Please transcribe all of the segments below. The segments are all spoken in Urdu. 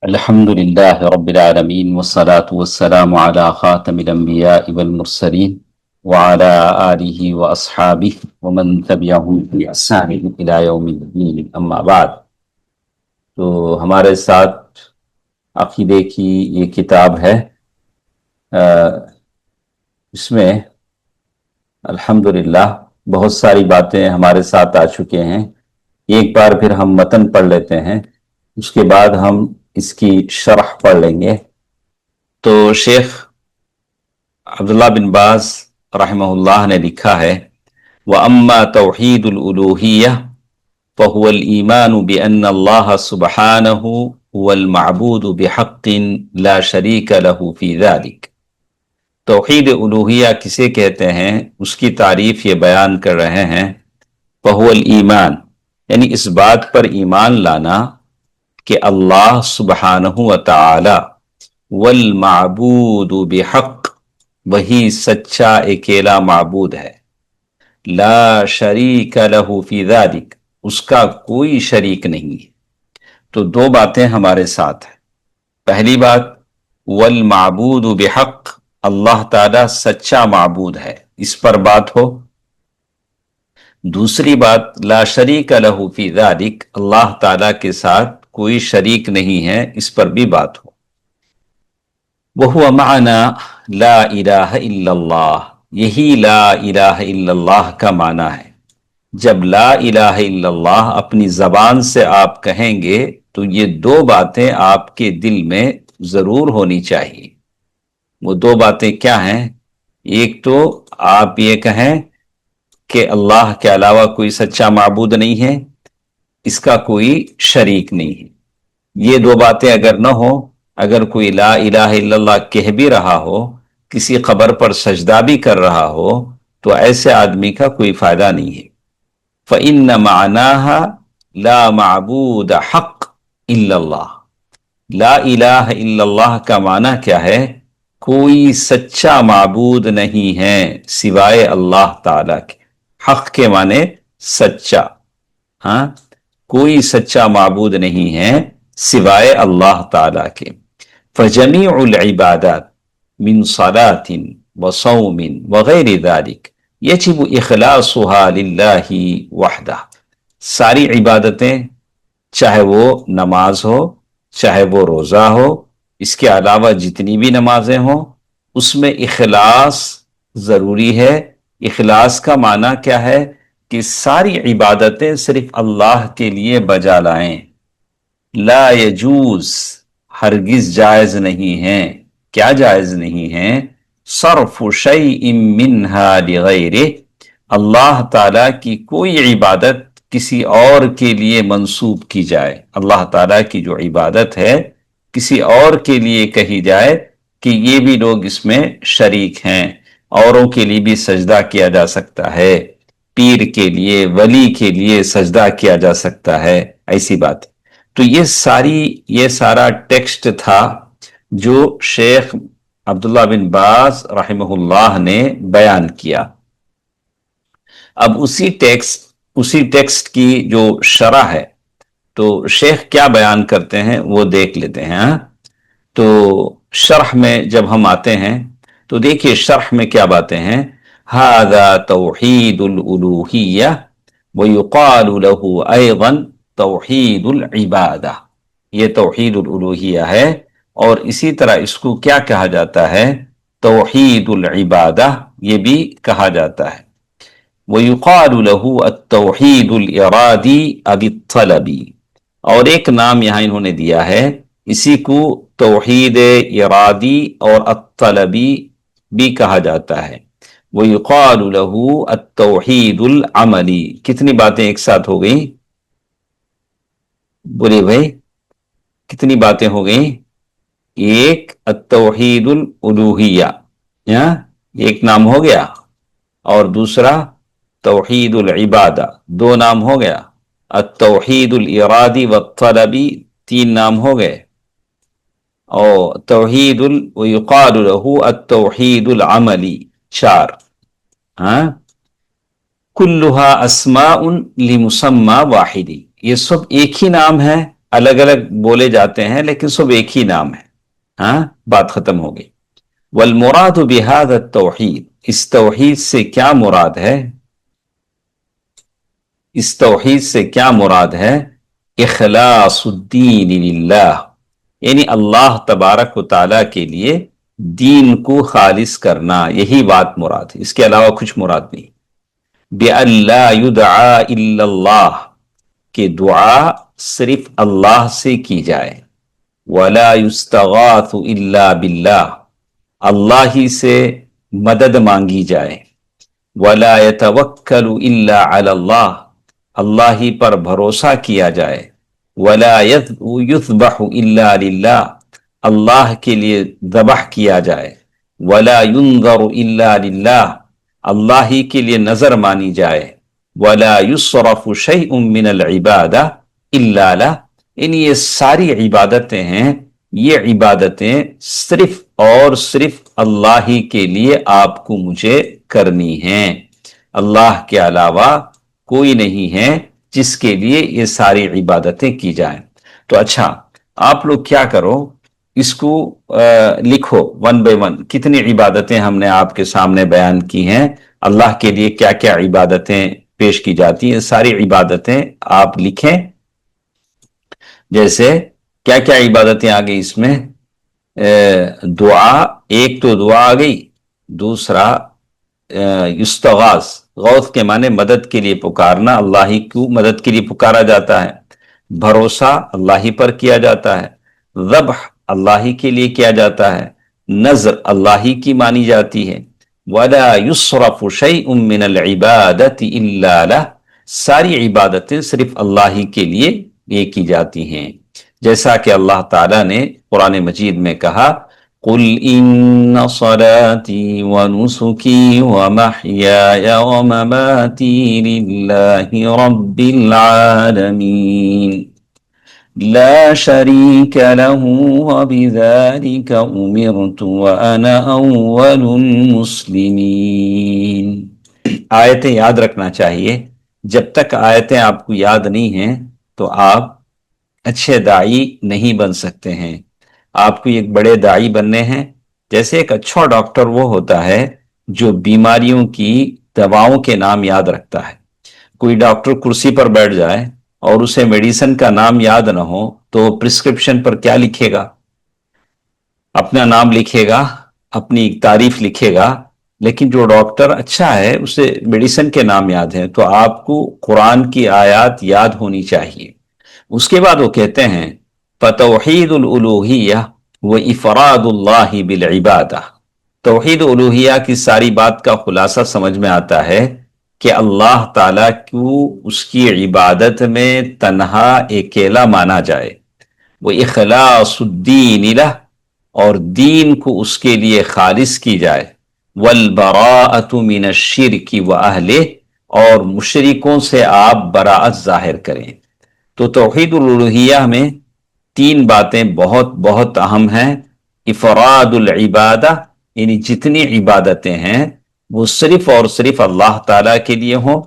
الحمد لله رب العالمين والصلاة والسلام على خاتم الأنبياء والمرسلين وعلى آله وأصحابه ومن تبعهم بإحسان إلى يوم الدين أما بعد. تو ہمارے ساتھ عقیدے کی یہ کتاب ہے. اس میں الحمدللہ بہت ساری باتیں ہمارے ساتھ آ چکے ہیں. ایک بار پھر ہم متن پڑھ لیتے ہیں، اس کے بعد ہم اس کی شرح پڑھ لیں گے. تو شیخ عبداللہ بن باز رحمہ اللہ نے لکھا ہے وَأَمَّا تَوْحِيدُ الْأُلُوهِيَّةِ فَهُوَ الْإِيمَانُ بِأَنَّ اللَّهَ سُبْحَانَهُ هُوَ الْمَعْبُودُ بِحَقٍّ لَا شَرِيكَ لَهُ فِي ذَلِكَ. توحید الوہیہ کسے کہتے ہیں، اس کی تعریف یہ بیان کر رہے ہیں. فَهُوَ الْإِيمَانُ یعنی اس بات پر ایمان لانا کہ اللہ سبحانہ وتعالی والمعبود بحق وہی سچا اکیلا معبود ہے، لا شریک لہ فی ذالک اس کا کوئی شریک نہیں ہے. تو دو باتیں ہمارے ساتھ ہیں. پہلی بات والمعبود بحق اللہ تعالی سچا معبود ہے، اس پر بات ہو. دوسری بات لا شریک لہ فی ذالک اللہ تعالی کے ساتھ کوئی شریک نہیں ہے، اس پر بھی بات ہو. وَهُوَ مَعْنَا لَا إِلَٰهَ إِلَّا اللَّهِ یہی لا الہ الا اللہ کا معنی ہے. جب لا الہ الا اللہ اپنی زبان سے آپ کہیں گے تو یہ دو باتیں آپ کے دل میں ضرور ہونی چاہیے. وہ دو باتیں کیا ہیں؟ ایک تو آپ یہ کہیں کہ اللہ کے علاوہ کوئی سچا معبود نہیں ہے، اس کا کوئی شریک نہیں ہے. یہ دو باتیں اگر نہ ہو، اگر کوئی لا الہ الا اللہ کہہ بھی رہا ہو، کسی قبر پر سجدہ بھی کر رہا ہو، تو ایسے آدمی کا کوئی فائدہ نہیں ہے. فَإِنَّ مَعْنَاهَا لَا مَعْبُودَ حَقٍّ إِلَّا اللَّهِ لا الہ الا اللہ کا معنی کیا ہے؟ کوئی سچا معبود نہیں ہے سوائے اللہ تعالیٰ کے. حق کے معنی سچا، ہاں، کوئی سچا معبود نہیں ہے سوائے اللہ تعالیٰ کے. فجمیع العبادات من صلاة وصوم وغیر ذلك یجب اخلاصها للہ وحدہ. ساری عبادتیں، چاہے وہ نماز ہو، چاہے وہ روزہ ہو، اس کے علاوہ جتنی بھی نمازیں ہوں، اس میں اخلاص ضروری ہے. اخلاص کا معنی کیا ہے؟ کہ ساری عبادتیں صرف اللہ کے لیے بجا لائیں. لا یجوز ہرگز جائز نہیں ہیں. کیا جائز نہیں ہیں؟ صرف شیء منہا لغیرہ اللہ تعالیٰ کی کوئی عبادت کسی اور کے لیے منسوب کی جائے. اللہ تعالیٰ کی جو عبادت ہے کسی اور کے لیے کہی جائے کہ یہ بھی لوگ اس میں شریک ہیں. اوروں کے لیے بھی سجدہ کیا جا سکتا ہے، پیر کے لیے، ولی کے لیے سجدہ کیا جا سکتا ہے، ایسی بات. تو یہ سارا ٹیکسٹ تھا جو شیخ عبداللہ بن باز رحمہ اللہ نے بیان کیا. اب اسی ٹیکسٹ کی جو شرح ہے تو شیخ کیا بیان کرتے ہیں وہ دیکھ لیتے ہیں. تو شرح میں جب ہم آتے ہیں تو دیکھیے شرح میں کیا باتیں ہیں. هذا توحید الالوہیہ ویقال له ایضا توحید العبادہ. یہ توحید الالوہیہ ہے، اور اسی طرح اس کو کیا کہا جاتا ہے؟ توحید العبادہ یہ بھی کہا جاتا ہے. وَيُقَالُ لَهُ التَّوْحِيدُ الْإِرَادِي أَوِ الطَّلَبِ اور ایک نام یہاں انہوں نے دیا ہے، اسی کو توحید ارادی اور الطلبی بھی کہا جاتا ہے. وَيُقَالُ لَهُ التَّوْحِيدُ الْعَمَلِي. کتنی باتیں ایک ساتھ ہو گئیں؟ بولے بھائی کتنی باتیں ہو گئیں؟ ایک التوحید الالوہیہ، ایک نام ہو گیا، اور دوسرا توحید العبادہ، دو نام ہو گیا. التوحید الارادی والطلبی، تین نام ہو گئے. اور ویقال له التوحید العملی، چار. کلها اسماء لمسمى واحد، یہ سب ایک ہی نام ہے الگ الگ بولے جاتے ہیں لیکن سب ایک ہی نام ہے. ہاں، بات ختم ہو گئی. والمراد بهذا التوحید، اس توحید سے کیا مراد ہے؟ اس توحید سے کیا مراد ہے؟ اخلاص الدین للہ، یعنی اللہ تبارک و تعالیٰ کے لیے دین کو خالص کرنا، یہی بات مراد ہے، اس کے علاوہ کچھ مراد نہیں. بِأَن لَا يُدْعَى إِلَّا اللَّهِ، کہ دعا صرف اللہ سے کی جائے. وَلَا يُسْتَغَاثُ إِلَّا بِاللَّهِ، اللہ ہی سے مدد مانگی جائے. وَلَا يَتَوَكَّلُ إِلَّا عَلَى اللَّهِ، اللہ ہی پر بھروسہ کیا جائے. وَلَا يُذْبَحُ إِلَّا لِلَّهِ، اللہ کے لیے ذبح کیا جائے. وَلَا يُنذَرُ إِلَّا لِلَّهِ، اللہ ہی کے لیے نظر مانی جائے. وَلَا يُصْرَفُ شَيْءٌ مِّنَ الْعِبَادَةِ إِلَّا لَهُ، یعنی یہ ساری عبادتیں ہیں، یہ عبادتیں صرف اور صرف اللہ ہی کے لیے آپ کو مجھے کرنی ہیں. اللہ کے علاوہ کوئی نہیں ہے جس کے لیے یہ ساری عبادتیں کی جائیں. تو اچھا، آپ لوگ کیا کرو، اس کو لکھو ون بائی ون، کتنی عبادتیں ہم نے آپ کے سامنے بیان کی ہیں، اللہ کے لیے کیا کیا عبادتیں پیش کی جاتی ہیں، ساری عبادتیں آپ لکھیں. جیسے کیا کیا عبادتیں آ گئی اس میں؟ دعا، ایک تو دعا آ گئی، دوسرا یستغاث، غوث کے معنی مدد کے لیے پکارنا، اللہ ہی کو مدد کے لیے پکارا جاتا ہے. بھروسہ اللہ ہی پر کیا جاتا ہے. ذبح اللہ ہی کے لیے کیا جاتا ہے. نذر اللہ ہی کی مانی جاتی ہے. وَلَا يُصْرَفُ شَيْءٌ مِّنَ الْعِبَادَةِ إِلَّا لَهُ، ساری عبادتیں صرف اللہ ہی کے لیے یہ کی جاتی ہیں. جیسا کہ اللہ تعالیٰ نے قرآن مجید میں کہا، قُلْ إِنَّ صَلَاتِي وَنُسُكِي وَمَحْيَايَ وَمَمَاتِي لِلَّهِ رَبِّ الْعَالَمِينَ لَا شَرِيكَ لَهُ وَبِذَلِكَ أُمِرْتُ وَأَنَا أَوَّلُ الْمُسْلِمِينَ. آیتیں یاد رکھنا چاہیے. جب تک آیتیں آپ کو یاد نہیں ہیں تو آپ اچھے داعی نہیں بن سکتے ہیں. آپ کو ایک بڑے داعی بننے ہیں. جیسے ایک اچھا ڈاکٹر وہ ہوتا ہے جو بیماریوں کی دواؤں کے نام یاد رکھتا ہے. کوئی ڈاکٹر کرسی پر بیٹھ جائے اور اسے میڈیسن کا نام یاد نہ ہو تو پرسکرپشن پر کیا لکھے گا؟ اپنا نام لکھے گا، اپنی تعریف لکھے گا. لیکن جو ڈاکٹر اچھا ہے اسے میڈیسن کے نام یاد ہیں. تو آپ کو قرآن کی آیات یاد ہونی چاہیے. اس کے بعد وہ کہتے ہیں فَتَوْحِيدُ الْأُلُوهِيَّةِ وَإِفْرَادُ اللَّهِ بِالْعِبَادَةِ. توحید الوہیہ کی ساری بات کا خلاصہ سمجھ میں آتا ہے کہ اللہ تعالیٰ کو اس کی عبادت میں تنہا اکیلا مانا جائے. وہ اخلاص الدین لہ، اور دین کو اس کے لیے خالص کی جائے. والبراءۃ من الشرک واہلہ، اور مشرکوں سے آپ براءت ظاہر کریں. تو توحید الوہیہ میں تین باتیں بہت بہت اہم ہیں. افراد العبادہ، یعنی جتنی عبادتیں ہیں وہ صرف اور صرف اللہ تعالیٰ کے لیے ہوں،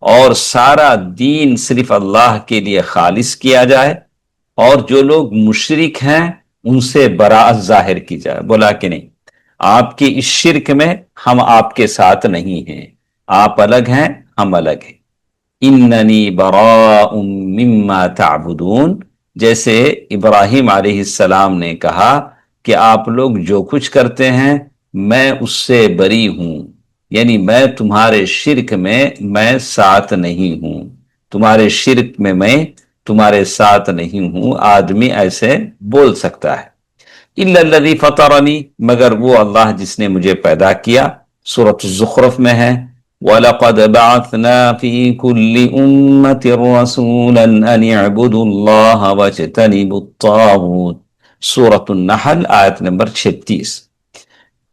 اور سارا دین صرف اللہ کے لیے خالص کیا جائے. اور جو لوگ مشرک ہیں ان سے براءت ظاہر کی جائے. بولا کہ نہیں، آپ کے اس شرک میں ہم آپ کے ساتھ نہیں ہیں، آپ الگ ہیں، ہم الگ ہیں. اننی براء مما تعبدون، جیسے ابراہیم علیہ السلام نے کہا کہ آپ لوگ جو کچھ کرتے ہیں میں اس سے بری ہوں، یعنی میں تمہارے شرک میں ساتھ نہیں ہوں، تمہارے شرک میں تمہارے ساتھ نہیں ہوں. آدمی ایسے بول سکتا ہے. الا الذی فطرنی، مگر وہ اللہ جس نے مجھے پیدا کیا. سورۃ الزخرف میں ہے وَلَقَدْ بَعَثْنَا فِي كُلِّ أُمَّةٍ رَسُولًا أَنِ اعْبُدُوا اللَّهَ وَاجْتَنِبُوا الطَّاغُوتَ. سورۃ النحل آیت نمبر 36.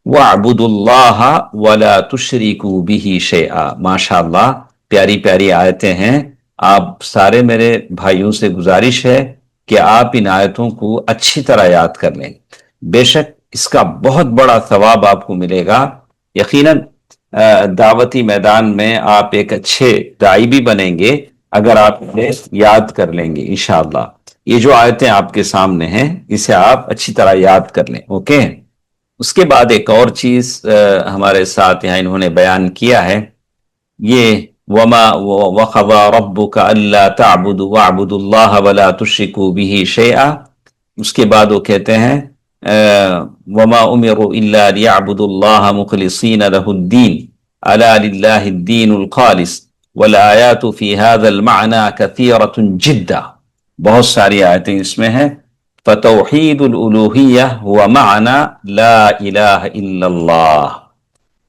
وَاعْبُدُوا اللَّهَ وَلَا تُشْرِكُوا بِهِ شَيْئًا. ماشاءاللہ، پیاری پیاری آیتیں ہیں. آپ سارے میرے بھائیوں سے گزارش ہے کہ آپ ان آیتوں کو اچھی طرح یاد کر لیں. بے شک اس کا بہت بڑا ثواب آپ کو ملے گا. یقیناً دعوتی میدان میں آپ ایک اچھے داعی بھی بنیں گے اگر آپ اسے یاد کر لیں گے انشاءاللہ. یہ جو آیتیں آپ کے سامنے ہیں اسے آپ اچھی طرح یاد کر لیں. اوکے. اس کے بعد ایک اور چیز ہمارے ساتھ یہاں انہوں نے بیان کیا ہے، یہ وما وقضى ربك الا تعبدوا واعبدوا الله ولا تشركوا به شيئا. اس کے بعد وہ کہتے ہیں وما امروا الا ليعبدوا الله مخلصين له الدين الا لله الدين الخالص والآيات في هذا المعنى كثيرة جدا. بہت ساری آیتیں اس میں ہیں. فتوحید الالوہیہ هو معنی لا الہ الا اللہ.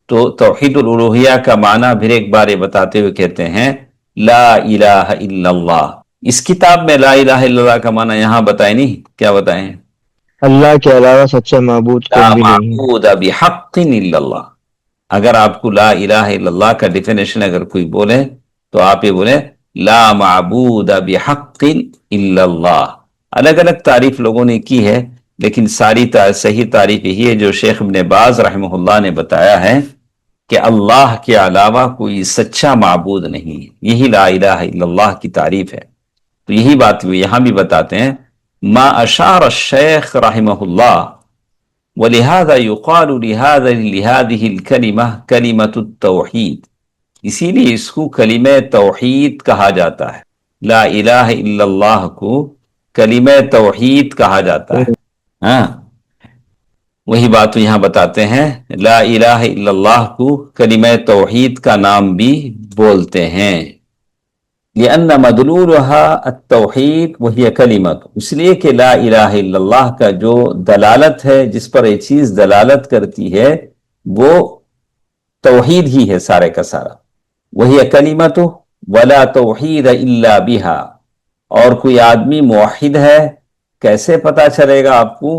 تو توحید الالوہیہ کا معنی پھر ایک بار یہ بتاتے ہوئے کہتے ہیں لا الہ الا اللہ. اس کتاب میں لا الہ الا اللہ کا معنی یہاں بتائیں نہیں، کیا بتائیں؟ اللہ کے علاوہ سچا معبود لا کوئی بھی نہیں ہے. معبود بحق الا اللہ. اگر آپ کو لا الہ الا اللہ کا ڈیفینیشن اگر کوئی بولے تو آپ یہ بولیں لا معبود بحق الا اللہ. الگ الگ تعریف لوگوں نے کی ہے، لیکن ساری صحیح تعریف یہی ہے جو شیخ ابن باز رحمہ اللہ نے بتایا ہے کہ اللہ کے علاوہ کوئی سچا معبود نہیں ہے. یہی لا الہ الا اللہ کی تعریف ہے. تو یہی بات وہ یہاں بھی بتاتے ہیں ما اشار الشیخ رحمہ اللہ ولہذا یقال لهذه الکلمہ کلمۃ التوحید. اسی لیے اس کو کلمہ توحید کہا جاتا ہے. لا الہ الا اللہ کو کلمہ توحید کہا جاتا ہے. ہاں وہی بات یہاں بتاتے ہیں لا الہ الا اللہ کو کلمہ توحید کا نام بھی بولتے ہیں. لأن مدلولها التوحید وہی کلمت، اس لیے کہ لا الہ الا اللہ کا جو دلالت ہے، جس پر یہ چیز دلالت کرتی ہے، وہ توحید ہی ہے سارے کا سارا. وہی کلمت ولا توحید الا بہا. اور کوئی آدمی موحد ہے، کیسے پتا چلے گا آپ کو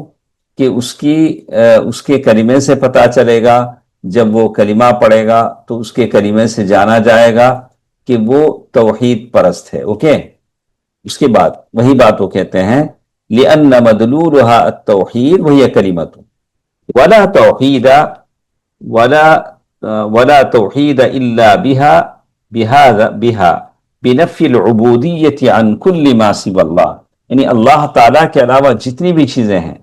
کہ اس کے کلمے سے پتا چلے گا. جب وہ کلمہ پڑھے گا تو اس کے کلمے سے جانا جائے گا کہ وہ توحید پرست ہے. اوکے. اس کے بعد وہی بات وہ کہتے ہیں لأن مدلولها التوحید وہی کلمت ولا توحید ولا توحید الا بها بنفی العبودیت عن کل ما سوى اللہ. یعنی اللہ تعالیٰ کے علاوہ جتنی بھی چیزیں ہیں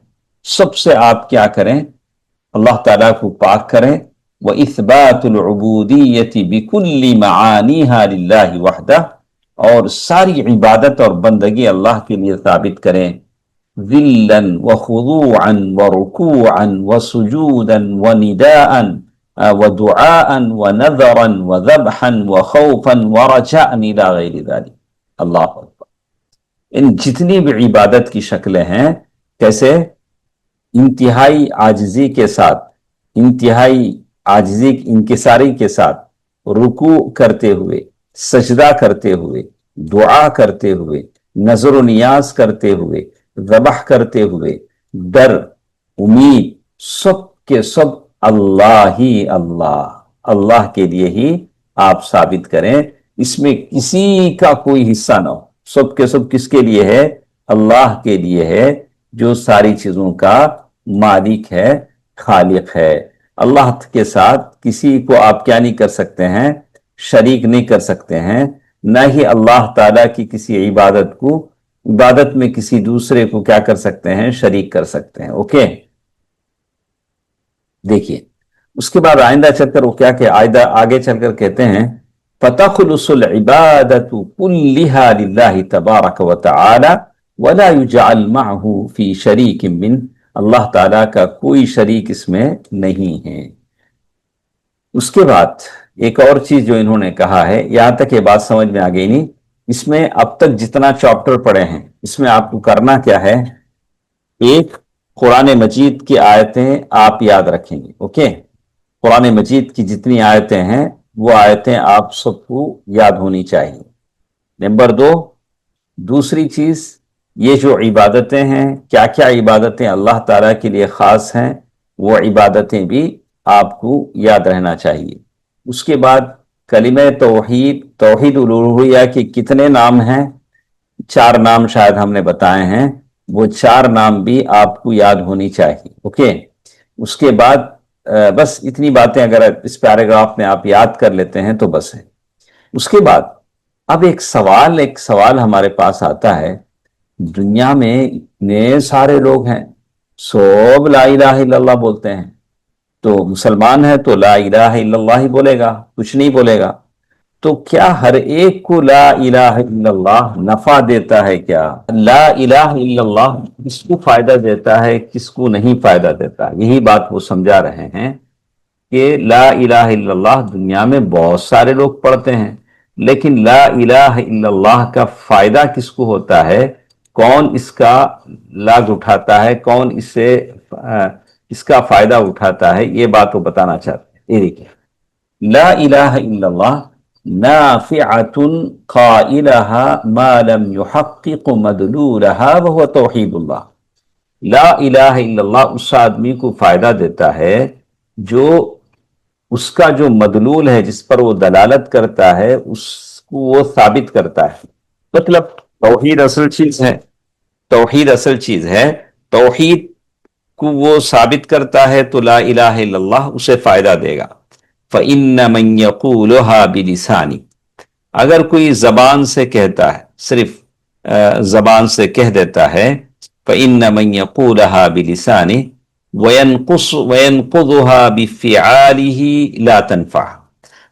سب سے آپ کیا کریں؟ اللہ تعالیٰ کو پاک کریں. وَإِثْبَاتُ الْعُبُودِيَّةِ بِكُلِّ مَعَانِيهَا لِلَّهِ وَحْدَهُ. اور ساری عبادت اور بندگی اللہ کے لیے ثابت کریں. ذِلًّا وَخُضُوعًا وَرُكُوعًا وَسُجُودًا وَنِدَاءً وَدُعَاءً وَنَذَرًا وَذَبْحًا وَخَوْفًا وَرَجَاءً إِلَى غَيْرِ ذَلِكَ. اللہ اکبر. ان جتنی بھی عبادت کی شکلیں ہیں کیسے انتہائی عاجزی کے ساتھ، انتہائی عاجزی انکساری کے ساتھ، رکوع کرتے ہوئے، سجدہ کرتے ہوئے، دعا کرتے ہوئے، نظر و نیاز کرتے ہوئے، ذبح کرتے ہوئے، ڈر، امید، سب کے سب اللہ ہی اللہ کے لیے ہی آپ ثابت کریں. اس میں کسی کا کوئی حصہ نہ ہو. سب کے سب کس کے لیے ہے؟ اللہ کے لیے ہے، جو ساری چیزوں کا مالک ہے، خالق ہے. اللہ کے ساتھ کسی کو آپ کیا نہیں کر سکتے ہیں؟ شریک نہیں کر سکتے ہیں. نہ ہی اللہ تعالیٰ کی کسی عبادت میں کسی دوسرے کو کیا کر سکتے ہیں؟ شریک کر سکتے ہیں. اوکے. دیکھیے اس کے بعد آئندہ چل کر وہ کیا کہ آگے چل کر کہتے ہیں فَتَخْلُصُ الْعِبَادَةُ كُلِّهَا لِلَّهِ تَبَارَكَ وَتَعَالَى وَلَا يُجْعَلْ مَعَهُ فِي شَرِيكٍ مِّنْ. اللہ تعالیٰ کا کوئی شریک اس میں نہیں ہے. اس کے بعد ایک اور چیز جو انہوں نے کہا ہے، یہاں تک یہ بات سمجھ میں آ گئی نہیں. اس میں اب تک جتنا چیپٹر پڑھے ہیں اس میں آپ کو کرنا کیا ہے؟ ایک قرآن مجید کی آیتیں آپ یاد رکھیں گے. اوکے. قرآن مجید کی جتنی آیتیں ہیں وہ آیتیں آپ سب کو یاد ہونی چاہیے. نمبر 2، دوسری چیز یہ جو عبادتیں ہیں، کیا کیا عبادتیں اللہ تعالیٰ کے لیے خاص ہیں، وہ عبادتیں بھی آپ کو یاد رہنا چاہیے. اس کے بعد کلمہ توحید الوہیہ کے کتنے نام ہیں؟ 4 نام شاید ہم نے بتائے ہیں، وہ 4 نام بھی آپ کو یاد ہونی چاہیے. اوکے. اس کے بعد بس اتنی باتیں اگر اس پیراگراف میں آپ یاد کر لیتے ہیں تو بس ہے. اس کے بعد اب ایک سوال ہمارے پاس آتا ہے دنیا میں اتنے سارے لوگ ہیں، سب لا الہ الا اللہ بولتے ہیں، تو مسلمان ہے تو لا الہ الا اللہ ہی بولے گا، کچھ نہیں بولے گا، تو کیا ہر ایک کو لا الہ الا اللہ نفع دیتا ہے؟ کیا لا الہ الا اللہ کس کو فائدہ دیتا ہے، کس کو نہیں فائدہ دیتا؟ یہی بات وہ سمجھا رہے ہیں کہ لا الہ الا اللہ دنیا میں بہت سارے لوگ پڑھتے ہیں، لیکن لا الہ الا اللہ کا فائدہ کس کو ہوتا ہے، کون اس کا لاگ اٹھاتا ہے، کون اس کا فائدہ اٹھاتا ہے، یہ بات وہ بتانا چاہتے ہیں۔ یہ دیکھیں، لا الہ الا اللہ نافعۃ قائلها ما لم يحقق مدلولها وهو توحید اللہ۔ لا الہ الا اللہ اس آدمی کو فائدہ دیتا ہے جو اس کا جو مدلول ہے، جس پر وہ دلالت کرتا ہے، اس کو وہ ثابت کرتا ہے۔ مطلب توحید اصل چیز ہے، توحید اصل چیز ہے، توحید کو وہ ثابت کرتا ہے تو لا الہ الا اللہ اسے فائدہ دے گا۔ فَإِنَّ مَن يَقُولُهَا بِلِسَانِ، اگر کوئی زبان سے کہتا ہے، صرف زبان سے کہہ دیتا ہے، فَإِنَّ مَن يَقُولُهَا بِلِسَانِ وَيَنْقُضُهَا بِفِعَالِهِ لَا تَنْفَعُ،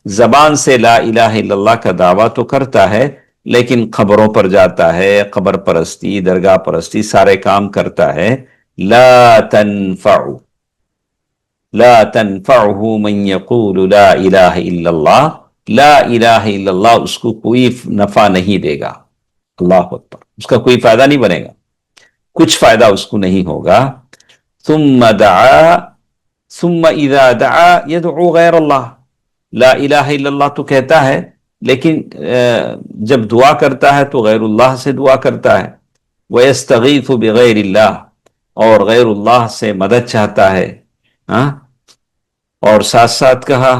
زبان سے لا الہ الا اللہ کا دعویٰ تو کرتا ہے، لیکن قبروں پر جاتا ہے، قبر پرستی، درگاہ پرستی، سارے کام کرتا ہے، لا تنفع، لا تنفعه من يقول لا الہ الا اللہ، لا الہ الا اللہ اس کو کوئی نفع نہیں دے گا۔ اللہ اکبر، اس کا کوئی فائدہ نہیں بنے گا، کچھ فائدہ اس کو نہیں ہوگا۔ ثم دعا، ثم اذا دعا يدعو غیر اللہ، لا الہ الا اللہ تو کہتا ہے، لیکن جب دعا کرتا ہے تو غیر اللہ سے دعا کرتا ہے۔ وَيَسْتَغِيثُ بِغَيْرِ اللَّهِ، اور غیر اللہ سے مدد چاہتا ہے، ہاں، اور ساتھ ساتھ کہا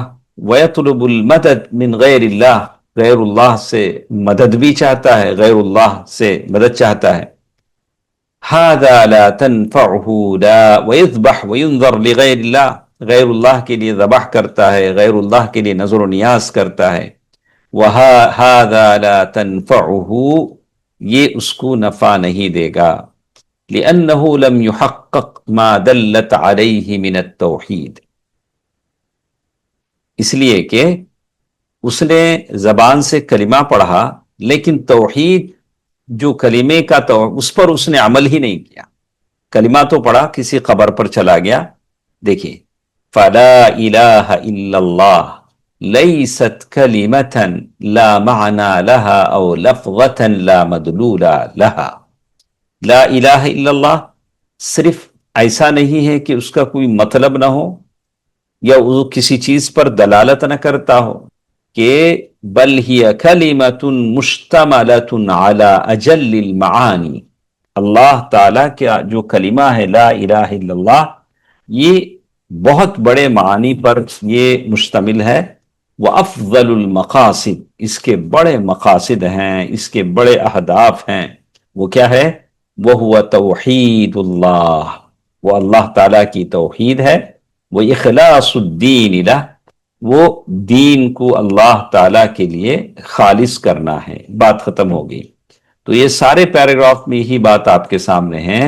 وَيَطْلُبُ الْمَدَدْ مِنْ غَيْرِ اللَّهِ، غیر اللہ سے مدد بھی چاہتا ہے، غیر اللہ سے مدد چاہتا ہے۔ هذا لا تنفعه لا ويذبح وينذر لغير اللہ، غیر اللہ کے لیے ذبح کرتا ہے، غیر اللہ کے لیے نظر و نیاز کرتا ہے۔ وهذا لا تنفعه، یہ اس کو نفع نہیں دے گا، لأنه لم يحقق ما دلت عليه من التوحید، اس لیے کہ اس نے زبان سے کلمہ پڑھا، لیکن توحید جو کلمے کا تو اس پر اس نے عمل ہی نہیں کیا۔ کلمہ تو پڑھا، کسی قبر پر چلا گیا۔ دیکھیں، فلا الہ الا اللہ لیست کلمتا لا معنی لها او لفظتا لا مدلول لها، لا الہ الا اللہ صرف ایسا نہیں ہے کہ اس کا کوئی مطلب نہ ہو یا وہ کسی چیز پر دلالت نہ کرتا ہو، کہ بل ہی کلمۃ مشتملۃ علی اجل المعانی، اللہ تعالیٰ کا جو کلمہ ہے لا الہ الا اللہ، یہ بہت بڑے معانی پر یہ مشتمل ہے۔ وَأَفْضَلُ الْمَقَاصِدِ، اس کے بڑے مقاصد ہیں، اس کے بڑے اہداف ہیں، وہ کیا ہے؟ وَهُوَ تَوْحِيدُ اللَّهِ، وہ اللہ تعالیٰ کی توحید ہے۔ وَإِخْلَاصُ الدِّينِ لَهُ، وہ دین کو اللہ تعالیٰ کے لیے خالص کرنا ہے۔ بات ختم ہو گئی۔ تو یہ سارے پیراگراف میں یہی بات آپ کے سامنے ہے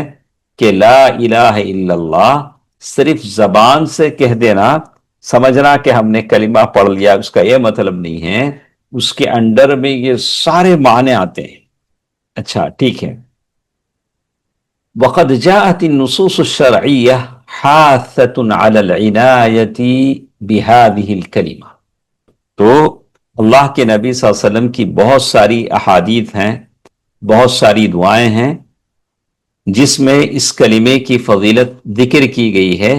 کہ لا الہ الا اللہ صرف زبان سے کہہ دینا، سمجھنا کہ ہم نے کلمہ پڑھ لیا، اس کا یہ مطلب نہیں ہے، اس کے انڈر میں یہ سارے معنی آتے ہیں۔ اچھا ٹھیک ہے۔ وقد جاءت النصوص الشرعیہ حاثۃ علی العنایۃ بہذہ الکلمہ، تو اللہ کے نبی صلی اللہ علیہ وسلم کی بہت ساری احادیث ہیں، بہت ساری دعائیں ہیں جس میں اس کلمے کی فضیلت ذکر کی گئی ہے۔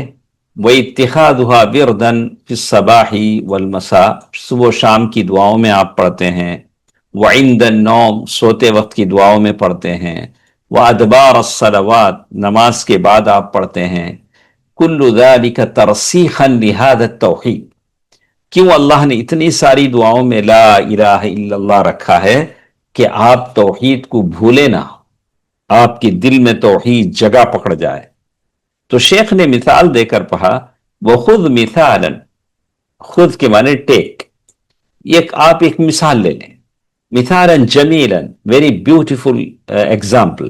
وَاتِّخَاذُهَا وِرْدًا فِي الصَّبَاحِ وَالْمَسَاءِ، صبح و شام کی دعاؤں میں آپ پڑھتے ہیں۔ وَعِنْدَ النَّوْمِ، سوتے وقت کی دعاؤں میں پڑھتے ہیں۔ وَأَدْبَارَ الصَّلَوَاتِ، نماز کے بعد آپ پڑھتے ہیں۔ كُلُّ ذَلِكَ تَرْسِيخًا لِهَذَا التَّوْحِيدِ، کیوں اللہ نے اتنی ساری دعاؤں میں لا الہ الا اللہ رکھا ہے کہ آپ توحید کو بھولے نہ، آپ کے دل میں توحید جگہ پکڑ جائے۔ تو شیخ نے مثال دے کر پڑھا، وَخُذْ مِثَالًا، خود کے معنی ٹیک، آپ ایک مثال لے لیں، مثالاً جمیلاً، ویری بیوٹیفل ایگزامپل،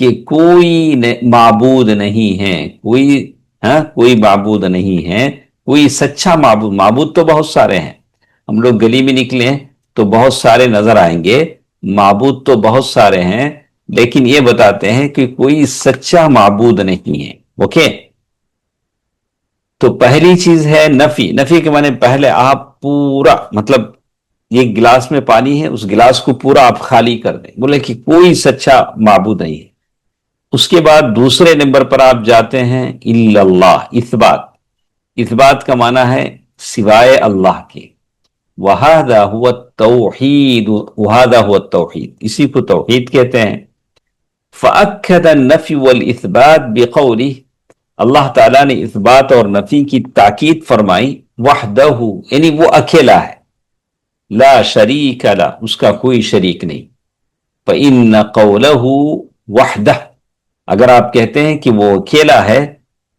کہ کوئی معبود نہیں ہے، کوئی معبود نہیں ہے، کوئی سچا معبود. معبود تو بہت سارے ہیں، ہم لوگ گلی میں نکلیں تو بہت سارے نظر آئیں گے، معبود تو بہت سارے ہیں، لیکن یہ بتاتے ہیں کہ کوئی سچا معبود نہیں ہے. اوکے، تو پہلی چیز ہے نفی. نفی کے معنی پہلے آپ پورا، مطلب یہ گلاس میں پانی ہے، اس گلاس کو پورا آپ خالی کر دیں، بولے کہ کوئی سچا معبود نہیں ہے. اس کے بعد دوسرے نمبر پر آپ جاتے ہیں الا اللہ، اثبات. اثبات کا معنی ہے سوائے اللہ کے. وَهَذَا هُوَ التَّوْحِيدُ، وَهَذَا هُوَ التَّوْحِيد، اسی کو توحید کہتے ہیں. فَأَكَّدَ النَّفْيُ وَالْإِثْبَاتِ بِقَوْلِهِ، اللہ تعالیٰ نے اثبات اور نفی کی تاکید فرمائی. وحدہ یعنی وہ اکیلا ہے، لا شریک لہ اس کا کوئی شریک نہیں. فَإِنَّ قَوْلَهُ وحدہ، اگر آپ کہتے ہیں کہ وہ اکیلا ہے،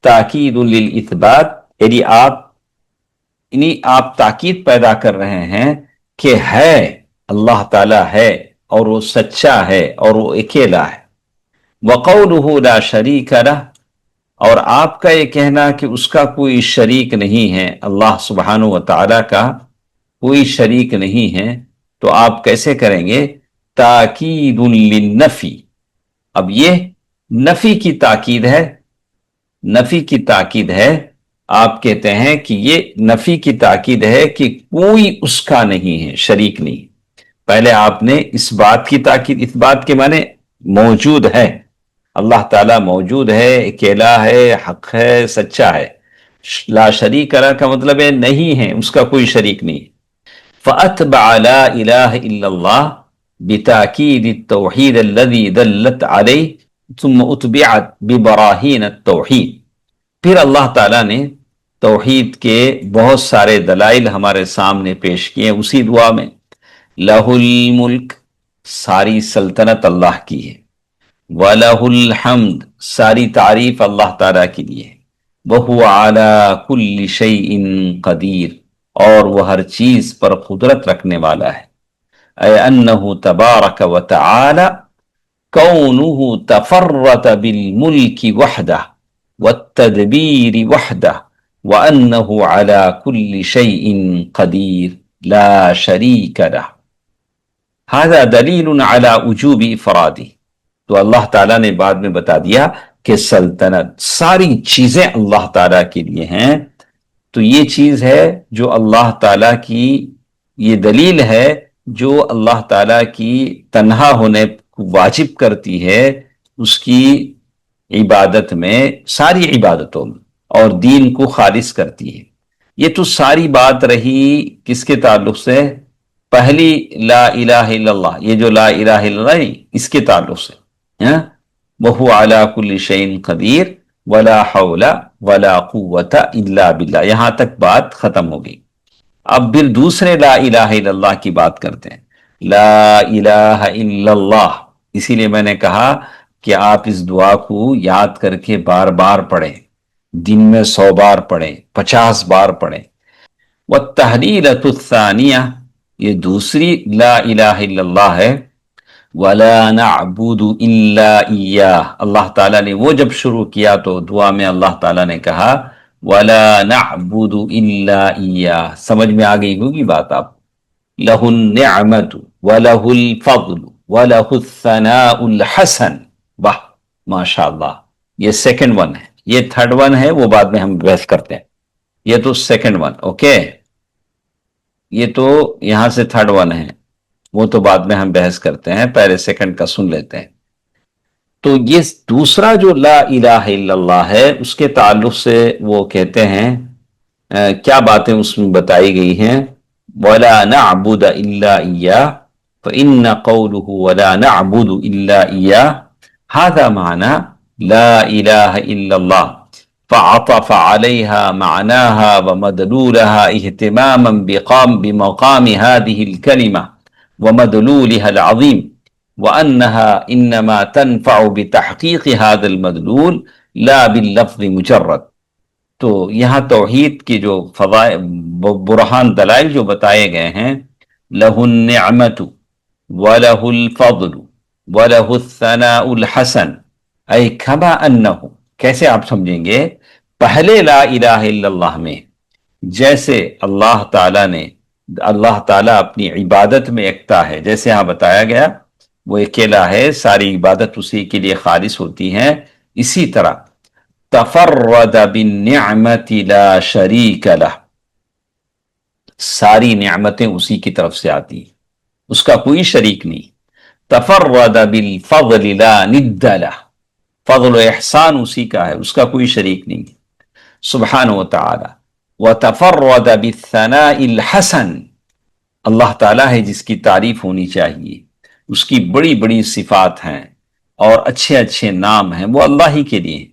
تاکید للاثبات، یعنی آپ تاکید پیدا کر رہے ہیں کہ ہے، اللہ تعالیٰ ہے اور وہ سچا ہے اور وہ اکیلا ہے. وقولہ لا شریک لہ، اور آپ کا یہ کہنا کہ اس کا کوئی شریک نہیں ہے، اللہ سبحانہ و تعالیٰ کا کوئی شریک نہیں ہے، تو آپ کیسے کریں گے؟ تاکید للنفی. اب یہ نفی کی تاکید ہے، نفی کی تاکید ہے. آپ کہتے ہیں کہ یہ نفی کی تاکید ہے کہ کوئی اس کا نہیں ہے، شریک نہیں. پہلے آپ نے اس بات کی تاکید، اس بات کے معنی موجود ہے، اللہ تعالیٰ موجود ہے، اکیلا ہے، حق ہے، سچا ہے. لا شریک لہ کا مطلب ہے نہیں ہے، اس کا کوئی شریک نہیں. فَأَتْبَعَ لَا إِلَهَ إِلَّا اللَّهِ بِتَأْكِيدِ التَّوْحِيدِ الَّذِي دَلَّتْ عَلَيْهِ ثُمَّ أُتْبِعَتْ بِبَرَاهِينَ التَّوْحِيدِ. پھر اللہ تعالیٰ نے توحید کے بہت سارے دلائل ہمارے سامنے پیش کیے اسی دعا میں. لَهُ الْمُلْک، ساری سلطنت اللہ کی ہے. وَلَهُ الْحَمْدِ، ساری تعریف اللہ تعالیٰ کے لیے ہے. وَهُوَ عَلَى كُلِّ شَيْءٍ قَدِيرٌ، اور وہ ہر چیز پر قدرت رکھنے والا ہے. اے انہ تبارک و تعالی کونہ تفرد بالملک وحدہ والتدبیر وحدہ وانہ علی کل شیء قدیر لا شریک لہ. هذا دلیل علی وجوب افرادہ. تو اللہ تعالیٰ نے بعد میں بتا دیا کہ سلطنت، ساری چیزیں اللہ تعالیٰ کے لیے ہیں. تو یہ چیز ہے جو اللہ تعالیٰ کی، یہ دلیل ہے جو اللہ تعالیٰ کی تنہا ہونے کو واجب کرتی ہے اس کی عبادت میں، ساری عبادتوں میں، اور دین کو خالص کرتی ہے. یہ تو ساری بات رہی کس کے تعلق سے؟ پہلی لا الہ الا اللہ، یہ جو لا الہ الا اللہ اس کے تعلق سے. وَهُوَ عَلَى كُلِّ شَيْءٍ قَدِيرٌ وَلَا حَوْلَ وَلَا قُوَّةَ إِلَّا بِاللَّهِ. یہاں تک بات ختم ہوگی. اب پھر دوسرے لا الہ الا اللہ کی بات کرتے ہیں. لا الہ الا اللہ، اسی لیے میں نے کہا کہ آپ اس دعا کو یاد کر کے بار بار پڑھیں، دن میں 100 بار پڑھیں، 50 بار پڑھیں. والتحلیلۃ الثانیہ، یہ دوسری لا الہ الا اللہ ہے. وَلَا نَعْبُدُ إِلَّا إِيَّاهُ، اللہ تعالیٰ نے وہ جب شروع کیا تو دعا میں اللہ تعالیٰ نے کہا وَلَا نَعْبُدُ إِلَّا إِيَّاهُ. سمجھ میں آ گئی ہوگی بات آپ. لَهُ النِّعْمَةُ وَلَهُ الْفَضْلُ وَلَهُ الثَّنَاءُ الْحَسَنُ. واہ ماشاءاللہ. یہ سیکنڈ ون ہے، یہ تھرڈ ون ہے وہ بعد میں ہم بحث کرتے ہیں. یہ تو سیکنڈ ون، اوکے، یہ تو یہاں سے تھرڈ ون ہے، وہ تو بعد میں ہم بحث کرتے ہیں، پہلے سیکنڈ کا سن لیتے ہیں. تو یہ دوسرا جو لا الہ الا اللہ ہے اس کے تعلق سے وہ کہتے ہیں کیا باتیں اس میں بتائی گئی ہیں. وَلَا نَعْبُدَ إِلَّا إِيَّاهُ فَإِنَّ قَوْلُهُ وَلَا نَعْبُدُ إِلَّا إِيَّاهُ هذا معنى لا إله إلا الله، فعطف عليها معناها ومدلولها اهتماما بمقام هذه الكلمة ومدلولها العظيم، وأنها إنما تنفع بتحقيق هذا المدلول لا باللفظ مجرد. تو یہاں توحید کی جو برہان دلائل جو بتائے گئے ہیں، لَهُ النِّعْمَةُ وَلَهُ الْفَضْلُ وَلَهُ الثَّنَاءُ الْحَسَنُ، اے کما انہو، کیسے آپ سمجھیں گے؟ پہلے لا الہ الا اللہ میں جیسے اللہ تعالیٰ اپنی عبادت میں یکتا ہے، جیسے یہاں بتایا گیا وہ اکیلا ہے، ساری عبادت اسی کے لیے خالص ہوتی ہیں، اسی طرح تفرد بالنعمت لا شریک لہ، ساری نعمتیں اسی کی طرف سے آتی ہیں، اس کا کوئی شریک نہیں۔ تفرد بالفضل لا ند لہ، فضل و احسان اسی کا ہے، اس کا کوئی شریک نہیں، سبحانہ و تعالی۔ وتفرد بالثناء الحسن، اللہ تعالیٰ ہے جس کی تعریف ہونی چاہیے، اس کی بڑی بڑی صفات ہیں اور اچھے اچھے نام ہیں، وہ اللہ ہی کے لیے۔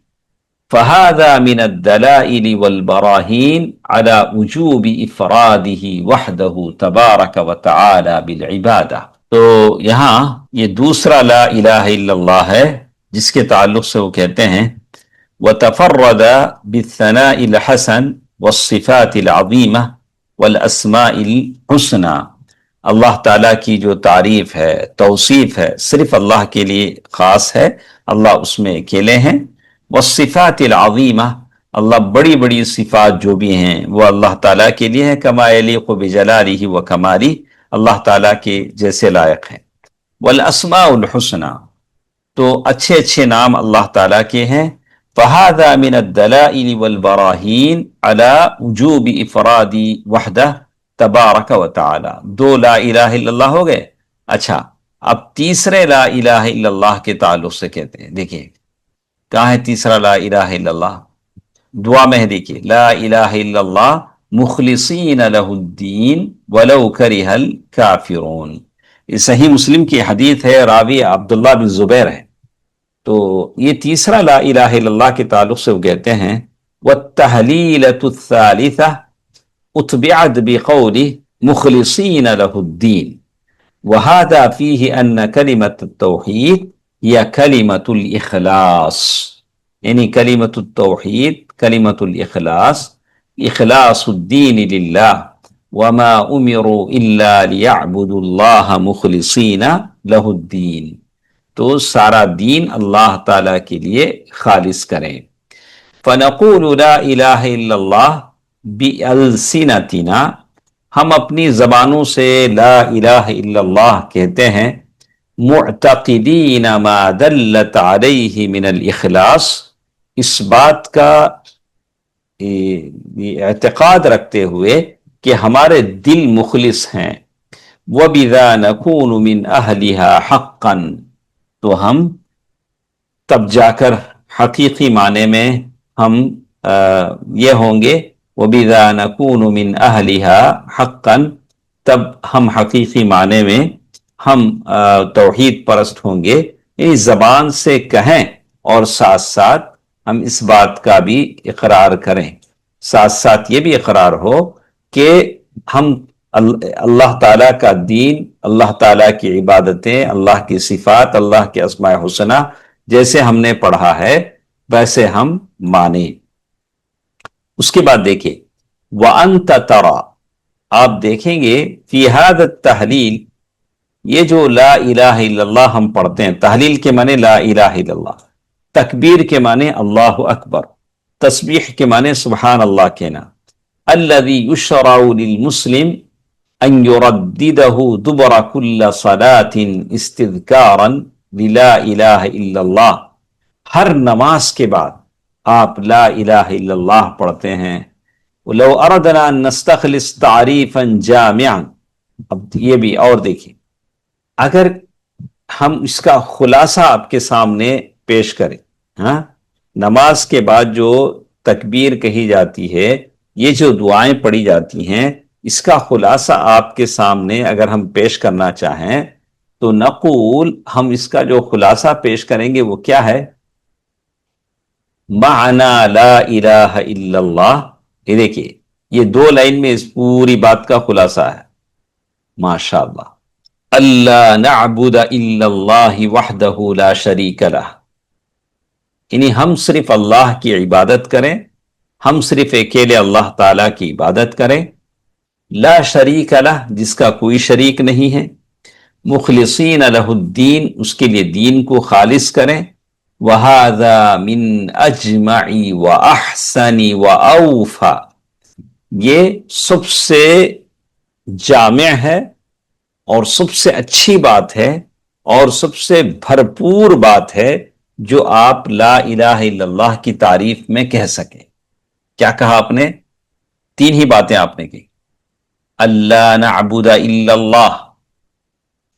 فہذا من الدلائل والبراہین علی وجوب افرادہ وحدہ تبارک و تعالی بالعبادہ۔ تو یہاں یہ دوسرا لا الہ الا اللہ ہے جس کے تعلق سے وہ کہتے ہیں وتفرد بالثناء الحسن والصفات العظیمہ والاسماء الحسنى، اللہ تعالیٰ کی جو تعریف ہے، توصیف ہے، صرف اللہ کے لیے خاص ہے، اللہ اس میں اکیلے ہیں۔ والصفات العظیمہ، اللہ بڑی بڑی صفات جو بھی ہیں وہ اللہ تعالیٰ کے لیے ہیں، کما یلیق بجلالہ و کمالہ، اللہ تعالیٰ کے جیسے لائق ہیں۔ والاسماء الحسنى، تو اچھے اچھے نام اللہ تعالیٰ کے ہیں۔ فہذا من الدلائل والبراہین علی وجوب افراد وحدہ تبارک و تعالی۔ دو لا الہ الا اللہ ہو گئے۔ اچھا، اب تیسرے لا الہ الا اللہ کے تعلق سے کہتے ہیں، دیکھیں کہاں ہے تیسرا لا الہ الا اللہ؟ دعا میں ہے، دیکھیے لا الہ الا اللہ مخلصین لہ الدین ولو کرہ الکافرون۔ یہ صحیح مسلم کی حدیث ہے، راوی عبداللہ بن زبیر ہے۔ تو یہ تیسرا لا الہ الا اللہ کے تعلق سے وہ کہتے ہیں والتہلیلۃ الثالثہ اتبعت بقول مخلصین لہ الدین وہذا فیہ ان کلمۃ التوحید یا کلمۃ الاخلاص، یعنی کلمۃ التوحید، کلمۃ الاخلاص، اخلاص الدین للہ، وما امروا الا لیعبدوا اللہ مخلصین لہ الدین، تو سارا دین اللہ تعالیٰ کے لیے خالص کریں۔ فنقول لا الہ الا اللہ بألسنتنا، ہم اپنی زبانوں سے لا الہ الا اللہ کہتے ہیں، معتقدین ما دلت علیہ من الاخلاص، اس بات کا اعتقاد رکھتے ہوئے کہ ہمارے دل مخلص ہیں۔ وبذا نکون من اہلہا حقا، تو ہم تب جا کر حقیقی معنی میں ہم یہ ہوں گے، وَبِذَا نَكُونُ مِنْ أَهْلِهَا حَقًّا، تب ہم حقیقی معنی میں ہم توحید پرست ہوں گے، یعنی زبان سے کہیں اور ساتھ ساتھ ہم اس بات کا بھی اقرار کریں، ساتھ ساتھ یہ بھی اقرار ہو کہ ہم اللہ تعالیٰ کا دین، اللہ تعالیٰ کی عبادتیں، اللہ کی صفات، اللہ کے اسماء حسنہ جیسے ہم نے پڑھا ہے ویسے ہم مانیں۔ اس کے بعد دیکھیں وَأَنْتَ تَرَى، آپ دیکھیں گے فی هذا التحلیل، یہ جو لا الہ الا اللہ ہم پڑھتے ہیں، تحلیل کے معنی لا الہ الا اللہ، تکبیر کے معنی اللہ اکبر، تسبیح کے معنی سبحان اللہ کہنا، الذی یشرع للمسلم ان یرددہ دبر کل صلاة استذکارا للا الہ الا اللہ، ہر نماز کے بعد آپ لا الہ الا اللہ پڑھتے ہیں۔ لو اردنا ان نستخلص تعریفا جامعا، اب یہ بھی اور دیکھیں، اگر ہم اس کا خلاصہ آپ کے سامنے پیش کریں، ہاں نماز کے بعد جو تکبیر کہی جاتی ہے، یہ جو دعائیں پڑھی جاتی ہیں، اس کا خلاصہ آپ کے سامنے اگر ہم پیش کرنا چاہیں تو نقول، ہم اس کا جو خلاصہ پیش کریں گے وہ کیا ہے؟ معنی لا الہ الا اللہ، یہ دیکھیے یہ دو لائن میں اس پوری بات کا خلاصہ ہے، ماشاءاللہ۔ اللہ نعبد الا اللہ وحدہ لا شریک لہ، یعنی ہم صرف اللہ کی عبادت کریں، ہم صرف اکیلے اللہ تعالیٰ کی عبادت کریں، لا شریک لہ، جس کا کوئی شریک نہیں ہے، مخلصین لہ الدین، اس کے لیے دین کو خالص کریں، وَهَذَا مِنْ أَجْمَعِ وَأَحْسَنِ وَأَوْفَى، یہ سب سے جامع ہے اور سب سے اچھی بات ہے اور سب سے بھرپور بات ہے جو آپ لا الہ الا اللہ کی تعریف میں کہہ سکیں۔ کیا کہا آپ نے؟ تین ہی باتیں آپ نے کی، اللہ نعبد الا اللہ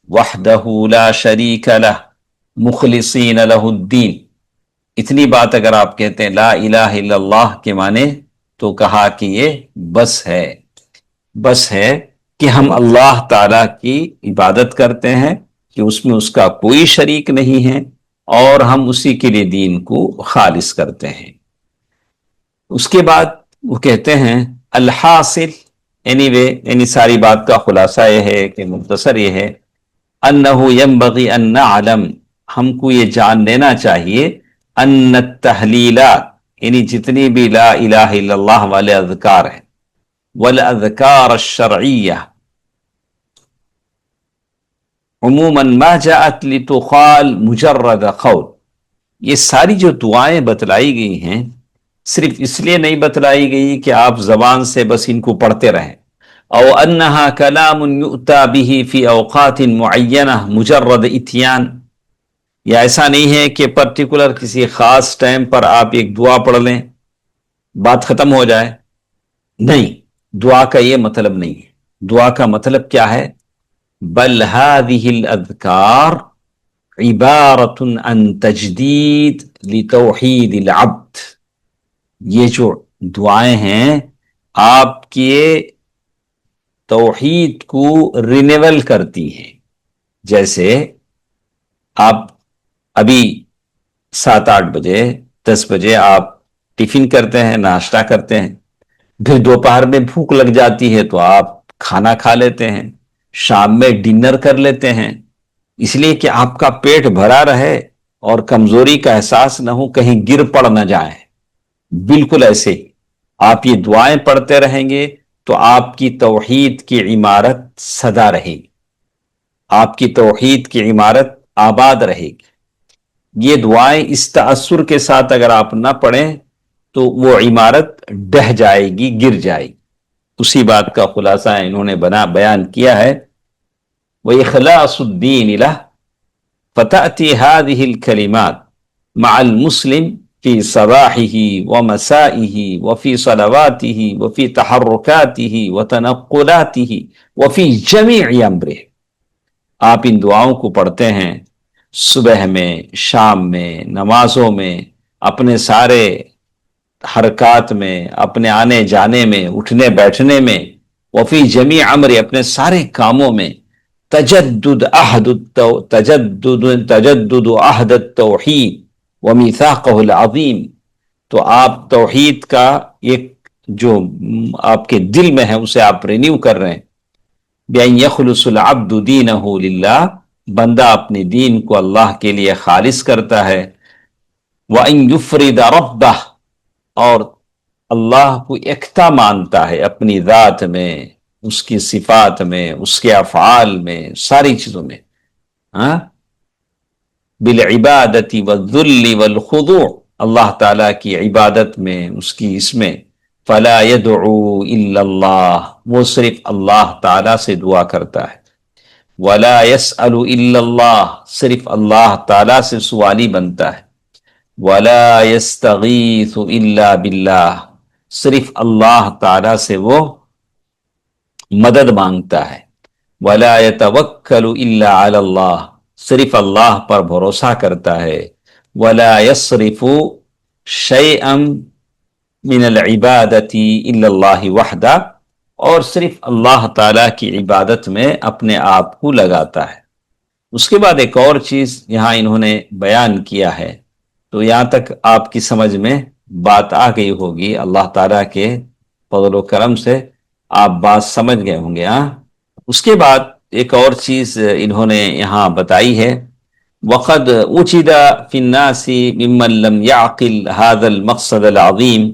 وحدہ لا شریک لہ مخلصین لہ الدین۔ اتنی بات اگر آپ کہتے ہیں لا الہ الا اللہ کے معنی، تو کہا کہ یہ بس ہے کہ ہم اللہ تعالی کی عبادت کرتے ہیں کہ اس میں اس کا کوئی شریک نہیں ہے، اور ہم اسی کے لیے دین کو خالص کرتے ہیں۔ اس کے بعد وہ کہتے ہیں الحاصل، یعنی ساری بات کا خلاصہ یہ ہے کہ مختصر یہ ہے، انہ ینبغی ان نعلم، ہم کو یہ جان لینا چاہیے، ان التحلیلات، یعنی جتنی بھی لا الہ الا اللہ والے اذکار ہیں، والاذکار الشرعیہ عموماً ما جاءت لتقال مجرد قول، یہ ساری جو دعائیں بتلائی گئی ہیں صرف اس لیے نہیں بتلائی گئی کہ آپ زبان سے بس ان کو پڑھتے رہیں، او انہا کلام یؤتا به فی اوقات معینہ مجرد اتیان، یا ایسا نہیں ہے کہ پرٹیکولر کسی خاص ٹائم پر آپ ایک دعا پڑھ لیں بات ختم ہو جائے، نہیں، دعا کا یہ مطلب نہیں ہے۔ دعا کا مطلب کیا ہے؟ بل هذه الاذکار عبارت عن تجدید لتوحید العبد، یہ جو دعائیں ہیں آپ کے توحید کو رینیول کرتی ہیں۔ جیسے آپ ابھی 7-8 بجے 10 بجے آپ ٹفن کرتے ہیں، ناشتہ کرتے ہیں، پھر دوپہر میں بھوک لگ جاتی ہے تو آپ کھانا کھا لیتے ہیں، شام میں ڈنر کر لیتے ہیں، اس لیے کہ آپ کا پیٹ بھرا رہے اور کمزوری کا احساس نہ ہو، کہیں گر پڑ نہ جائیں۔ بالکل ایسے ہی آپ یہ دعائیں پڑھتے رہیں گے تو آپ کی توحید کی عمارت سدا رہے گی، آپ کی توحید کی عمارت آباد رہے گی۔ یہ دعائیں اس تأثر کے ساتھ اگر آپ نہ پڑھیں تو وہ عمارت ڈہ جائے گی، گر جائے گی۔ اسی بات کا خلاصہ انہوں نے بیان کیا ہے، وَإِخْلَاصُ الدِّينِ لَهُ فَتَأْتِي هَذِهِ الْكَلِمَاتِ مَعَ الْمُسْلِمِ فِي صَبَاحِهِ وَمَسَائِهِ وَفِي صَلَوَاتِهِ وَفِي تَحَرُّكَاتِهِ وَتَنَقُّلَاتِهِ وَفِي جَمِيعِ أَمْرِهِ۔ آپ ان دعاؤں کو پڑھتے ہیں صبح میں، شام میں، نمازوں میں، اپنے سارے حرکات میں، اپنے آنے جانے میں، اٹھنے بیٹھنے میں، وفی جمیع امر، اپنے سارے کاموں میں، تجدد عہد التوحید ومیثاقہ العظیم، تو آپ توحید کا ایک جو آپ کے دل میں ہے اسے آپ رینیو کر رہے ہیں، بأن یخلص العبد دینہ للہ، بندہ اپنے دین کو اللہ کے لیے خالص کرتا ہے، وأن یفرد ربہ، اور اللہ کو یکتا مانتا ہے اپنی ذات میں، اس کی صفات میں، اس کے افعال میں، ساری چیزوں میں، بالعبادت والذل والخضوع، اللہ تعالیٰ کی عبادت میں، اس کی اس میں، فلا يدعو الا اللہ، وہ صرف اللہ تعالیٰ سے دعا کرتا ہے، ولا يسأل الا اللہ، صرف اللہ تعالیٰ سے سوالی بنتا ہے، ولا يستغيث الا باللہ، صرف اللہ تعالیٰ سے وہ مدد مانگتا ہے، ولا يتوکل الا علی اللہ، صرف اللہ پر بھروسہ کرتا ہے، ولا يصرف شیئا من العبادت الا اللہ وحدہ، اور صرف اللہ تعالیٰ کی عبادت میں اپنے آپ کو لگاتا ہے۔ اس کے بعد ایک اور چیز یہاں انہوں نے بیان کیا ہے، تو یہاں تک آپ کی سمجھ میں بات آ گئی ہوگی، اللہ تعالیٰ کے فضل و کرم سے آپ بات سمجھ گئے ہوں گے۔ اس کے بعد ایک اور چیز انہوں نے یہاں بتائی ہے، وقد وجد فی الناس ممن لم يعقل هذا المقصد العظیم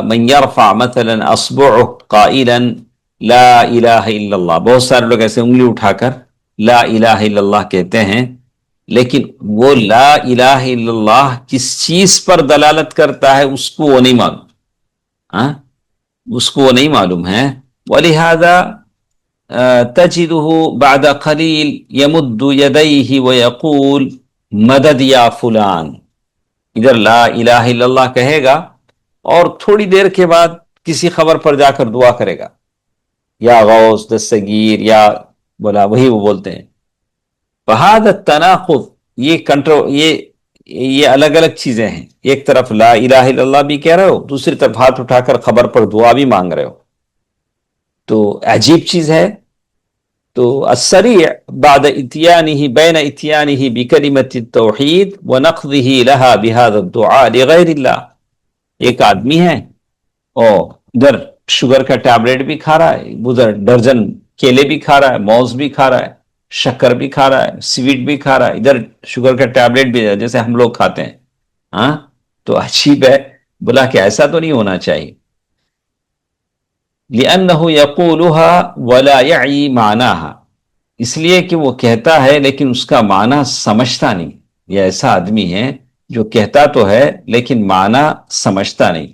من يرفع مثلا اصبعه قائلا لا الہ الا اللہ، بہت سارے لوگ ایسے انگلی اٹھا کر لا الہ الا اللہ کہتے ہیں، لیکن وہ لا الہ الا اللہ کس چیز پر دلالت کرتا ہے اس کو وہ نہیں معلوم، ہاں اس کو وہ نہیں معلوم ہے. وَلِهَذَا تَجِدُهُ بعد قلیل يَمُدُّ يَدَيْهِ وَيَقُول مدد یا فلان. ادھر لا الہ الا اللہ کہے گا اور تھوڑی دیر کے بعد کسی خبر پر جا کر دعا کرے گا، یا غوث دستگیر یا بولا، وہی وہ بولتے ہیں. فہذا التناقض، یہ الگ الگ چیزیں ہیں. ایک طرف لا الہ الا اللہ بھی کہہ رہے ہو، دوسری طرف ہاتھ اٹھا کر خبر پر دعا بھی مانگ رہے ہو، تو عجیب چیز ہے. تو السریع بعد اتیانہ بین اتیانہ بکلمۃ التوحید ونقضہ لہا بہذا الدعاء لغیر اللہ. ایک آدمی ہے اور ادھر شوگر کا ٹیبلٹ بھی کھا رہا ہے، ادھر درجن کیلے بھی کھا رہا ہے، موز بھی کھا رہا ہے، شکر بھی کھا رہا ہے، سویٹ بھی کھا رہا ہے، ادھر شوگر کا ٹیبلٹ بھی جیسے ہم لوگ کھاتے ہیں. ہاں تو عجیب ہے، بولا کہ ایسا تو نہیں ہونا چاہیے. لِأَنَّهُ يَقُولُهَا وَلَا يَعِي مَعْنَاهَا، اس لیے کہ وہ کہتا ہے لیکن اس کا معنی سمجھتا نہیں. یہ ایسا آدمی ہے جو کہتا تو ہے لیکن معنی سمجھتا نہیں.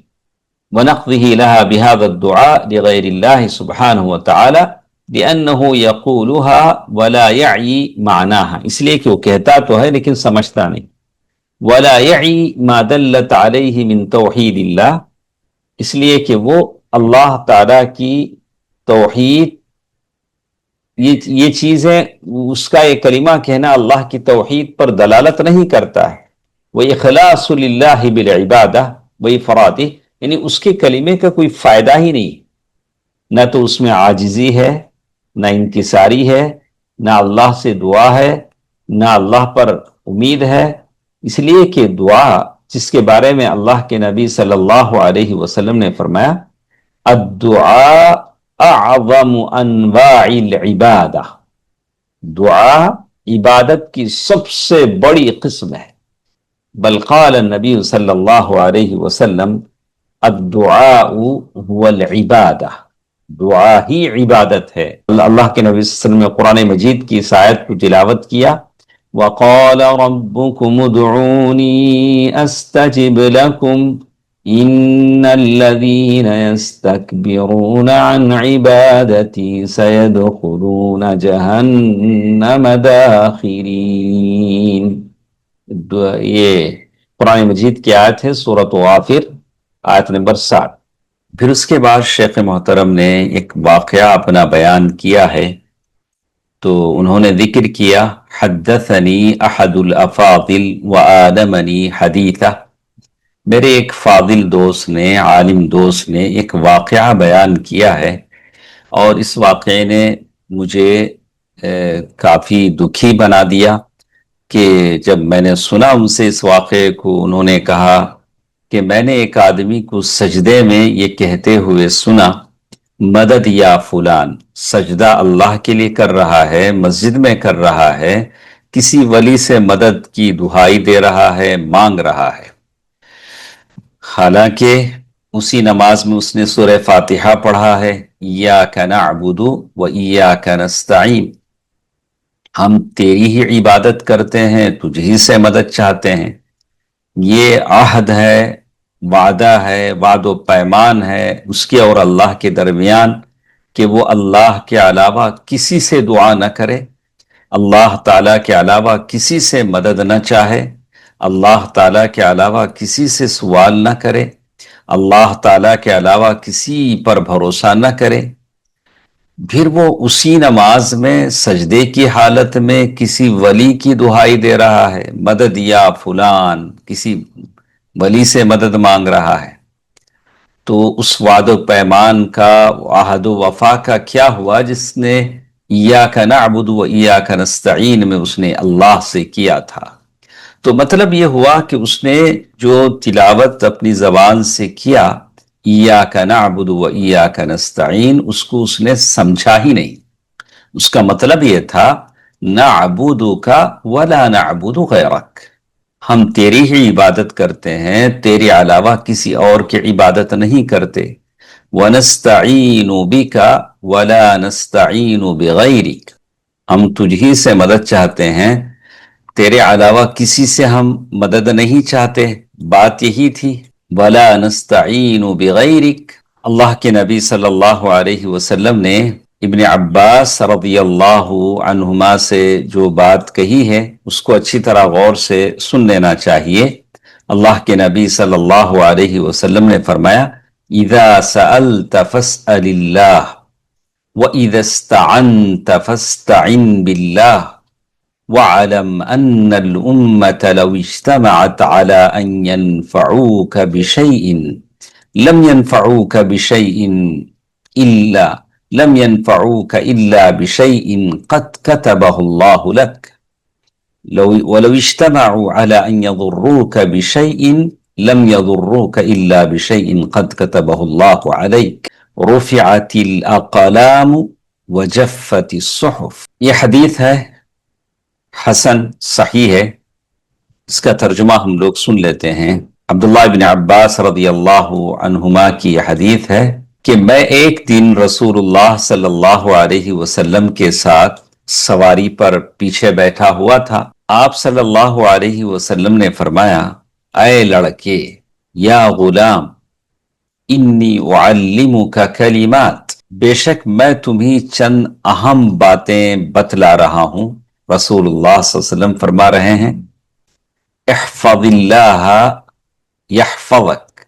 وَنَقْضِهِ لَهَا بِهَذَا الدُّعَاء لِغَيْرِ اللَّهِ سُبْحَانَهُ وَتَعَالَى لِأَنَّهُ يَقُولُهَا وَلَا يَعِي مَعْنَاهَا، اس لیے کہ وہ کہتا تو ہے لیکن سمجھتا نہیں. وَلَا يَعِي مَا دَلَّتْ عَلَيْهِ مِن تَوْحِيدِ اللَّهِ، اس لیے کہ وہ اللہ تعالیٰ کی توحید، یہ چیزیں اس کا یہ کلمہ کہنا اللہ کی توحید پر دلالت نہیں کرتا ہے. وَإِخْلَاصُ لِلَّهِ بِالْعِبَادَةِ وَإِفْرَادِهِ، یعنی اس کے کلمے کا کوئی فائدہ ہی نہیں، نہ تو اس میں عاجزی ہے، نہ انکساری ہے، نہ اللہ سے دعا ہے، نہ اللہ پر امید ہے. اس لیے کہ دعا، جس کے بارے میں اللہ کے نبی صلی اللہ علیہ وسلم نے فرمایا الدعاء اعظم انواع العبادہ، دعا عبادت کی سب سے بڑی قسم ہے. بل قال النبی صلی اللہ علیہ وسلم الدعاء هو العبادہ، دعا ہی عبادت ہے. اللہ کے نبی صلی اللہ علیہ وسلم نے قرآن مجید کی اس آیت کو تلاوت کیا. وقال ربكم ادعوني استجب لكم ان الذين يستكبرون عن عبادتي سيدخلون جهنم داخرين. یہ قرآن مجید کی آیت ہے، سورۃ غافر، آیت نمبر 60. پھر اس کے بعد شیخ محترم نے ایک واقعہ اپنا بیان کیا ہے. تو انہوں نے ذکر کیا حدثنی احد الافاضل وآلمنی حدیثہ، میرے ایک فاضل دوست نے، عالم دوست نے ایک واقعہ بیان کیا ہے، اور اس واقعے نے مجھے کافی دکھی بنا دیا. کہ جب میں نے سنا ان سے اس واقعے کو، انہوں نے کہا کہ میں نے ایک آدمی کو سجدے میں یہ کہتے ہوئے سنا مدد یا فلان. سجدہ اللہ کے لیے کر رہا ہے، مسجد میں کر رہا ہے، کسی ولی سے مدد کی دہائی دے رہا ہے، مانگ رہا ہے. حالانکہ اسی نماز میں اس نے سورہ فاتحہ پڑھا ہے، ایاک نعبد و ایاک نستعین، ہم تیری ہی عبادت کرتے ہیں، تجھ ہی سے مدد چاہتے ہیں. یہ عہد ہے، وعدہ ہے، وعد و پیمان ہے اس کے اور اللہ کے درمیان کہ وہ اللہ کے علاوہ کسی سے دعا نہ کرے، اللہ تعالیٰ کے علاوہ کسی سے مدد نہ چاہے، اللہ تعالیٰ کے علاوہ کسی سے سوال نہ کرے، اللہ تعالیٰ کے علاوہ کسی پر بھروسہ نہ کرے. پھر وہ اسی نماز میں سجدے کی حالت میں کسی ولی کی دہائی دے رہا ہے، مدد یا فلان، کسی ولی سے مدد مانگ رہا ہے. تو اس وعد و پیمان کا، عہد و وفا کا کیا ہوا جس نے ایاک نعبد و ایاک نستعین میں اس نے اللہ سے کیا تھا؟ تو مطلب یہ ہوا کہ اس نے جو تلاوت اپنی زبان سے کیا ایاک نعبد و ایاک نستعین، اس کو اس نے سمجھا ہی نہیں. اس کا مطلب یہ تھا نعبدک ولا نعبد غیرک، ہم تیری ہی عبادت کرتے ہیں، تیرے علاوہ کسی اور کی عبادت نہیں کرتے. وَنَسْتَعِينُ بِكَ وَلَا نَسْتَعِينُ بِغَيْرِكَ، ہم تجھ ہی سے مدد چاہتے ہیں، تیرے علاوہ کسی سے ہم مدد نہیں چاہتے، بات یہی تھی۔ وَلَا نَسْتَعِينُ بِغَيْرِكَ، اللہ کے نبی صلی اللہ علیہ وسلم نے ابن عباس رضی اللہ عنہما سے جو بات کہی ہے اس کو اچھی طرح غور سے سن لینا چاہیے۔ اللہ کے نبی صلی اللہ علیہ وسلم نے فرمایا اذا سألت فاسأل اللہ وَإِذَا اسْتَعَنْتَ فَاسْتَعِنْ بِاللَّهِ وَاعْلَمْ أَنَّ الْأُمَّةَ لَوْ اجْتَمَعَتْ عَلَىٰ أَنْ يَنْفَعُوكَ بِشَيْءٍ لَمْ يَنْفَعُوكَ بِشَيْءٍ إِلَّا بِشَيْءٍ قَدْ كَتَبَهُ اللَّهُ لَكَ وَلَوْ اجْتَمَعُوا عَلَىٰ أَنْ يَضُرُّوكَ بِشَيْءٍ لَمْ يَضُرُّوكَ إِلَّا بِشَيْءٍ قَدْ كَتَبَهُ اللَّهُ عَلَيْكَ رفعت الاقلام وجفت الصحف۔ یہ حدیث ہے، حسن صحیح ہے۔ اس کا ترجمہ ہم لوگ سن لیتے ہیں۔ عبداللہ بن عباس رضی اللہ عنہما کی یہ حدیث ہے کہ میں ایک دن رسول اللہ صلی اللہ علیہ وسلم کے ساتھ سواری پر پیچھے بیٹھا ہوا تھا۔ آپ صلی اللہ علیہ وسلم نے فرمایا اے لڑکے، یا غلام، انی اعلمک کلمات، بے شک میں تمہیں چند اہم باتیں بتلا رہا ہوں۔ رسول اللہ صلی اللہ علیہ وسلم فرما رہے ہیں احفظ اللہ یحفظک،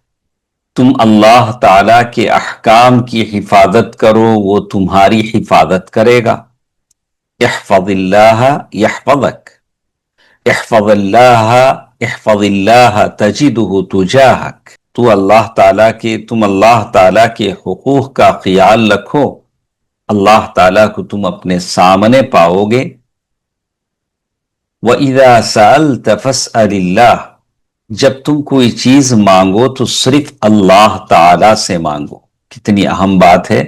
تم اللہ تعالی کے احکام کی حفاظت کرو، وہ تمہاری حفاظت کرے گا۔ احفظ اللہ یحفظک، احفظ اللہ، احفظ اللہ تجدہ تجاہک، تم اللہ تعالیٰ کے حقوق کا خیال رکھو، اللہ تعالیٰ کو تم اپنے سامنے پاؤ گے۔ وَإِذَا سَأَلْتَ فَاسْأَلِ اللَّهِ، جب تم کوئی چیز مانگو تو صرف اللہ تعالیٰ سے مانگو۔ کتنی اہم بات ہے،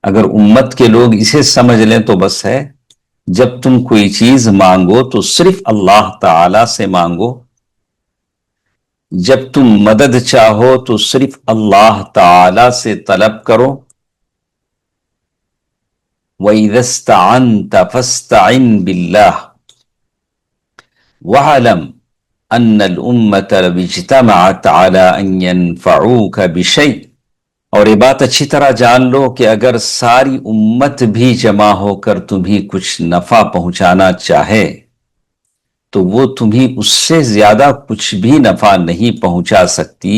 اگر امت کے لوگ اسے سمجھ لیں تو بس ہے۔ جب تم کوئی چیز مانگو تو صرف اللہ تعالیٰ سے مانگو، جب تم مدد چاہو تو صرف اللہ تعالی سے طلب کرو۔ وَإِذَا اسْتَعَنْتَ فَاسْتَعِنْ بِاللَّهِ وَاعْلَمْ أَنَّ الْأُمَّةَ لَوْ اجْتَمَعَتْ عَلَىٰ أَنْ يَنْفَعُوكَ بِشَيْءٍ، اور یہ بات اچھی طرح جان لو کہ اگر ساری امت بھی جمع ہو کر تمہیں کچھ نفع پہنچانا چاہے تو وہ تمہیں اس سے زیادہ کچھ بھی نفع نہیں پہنچا سکتی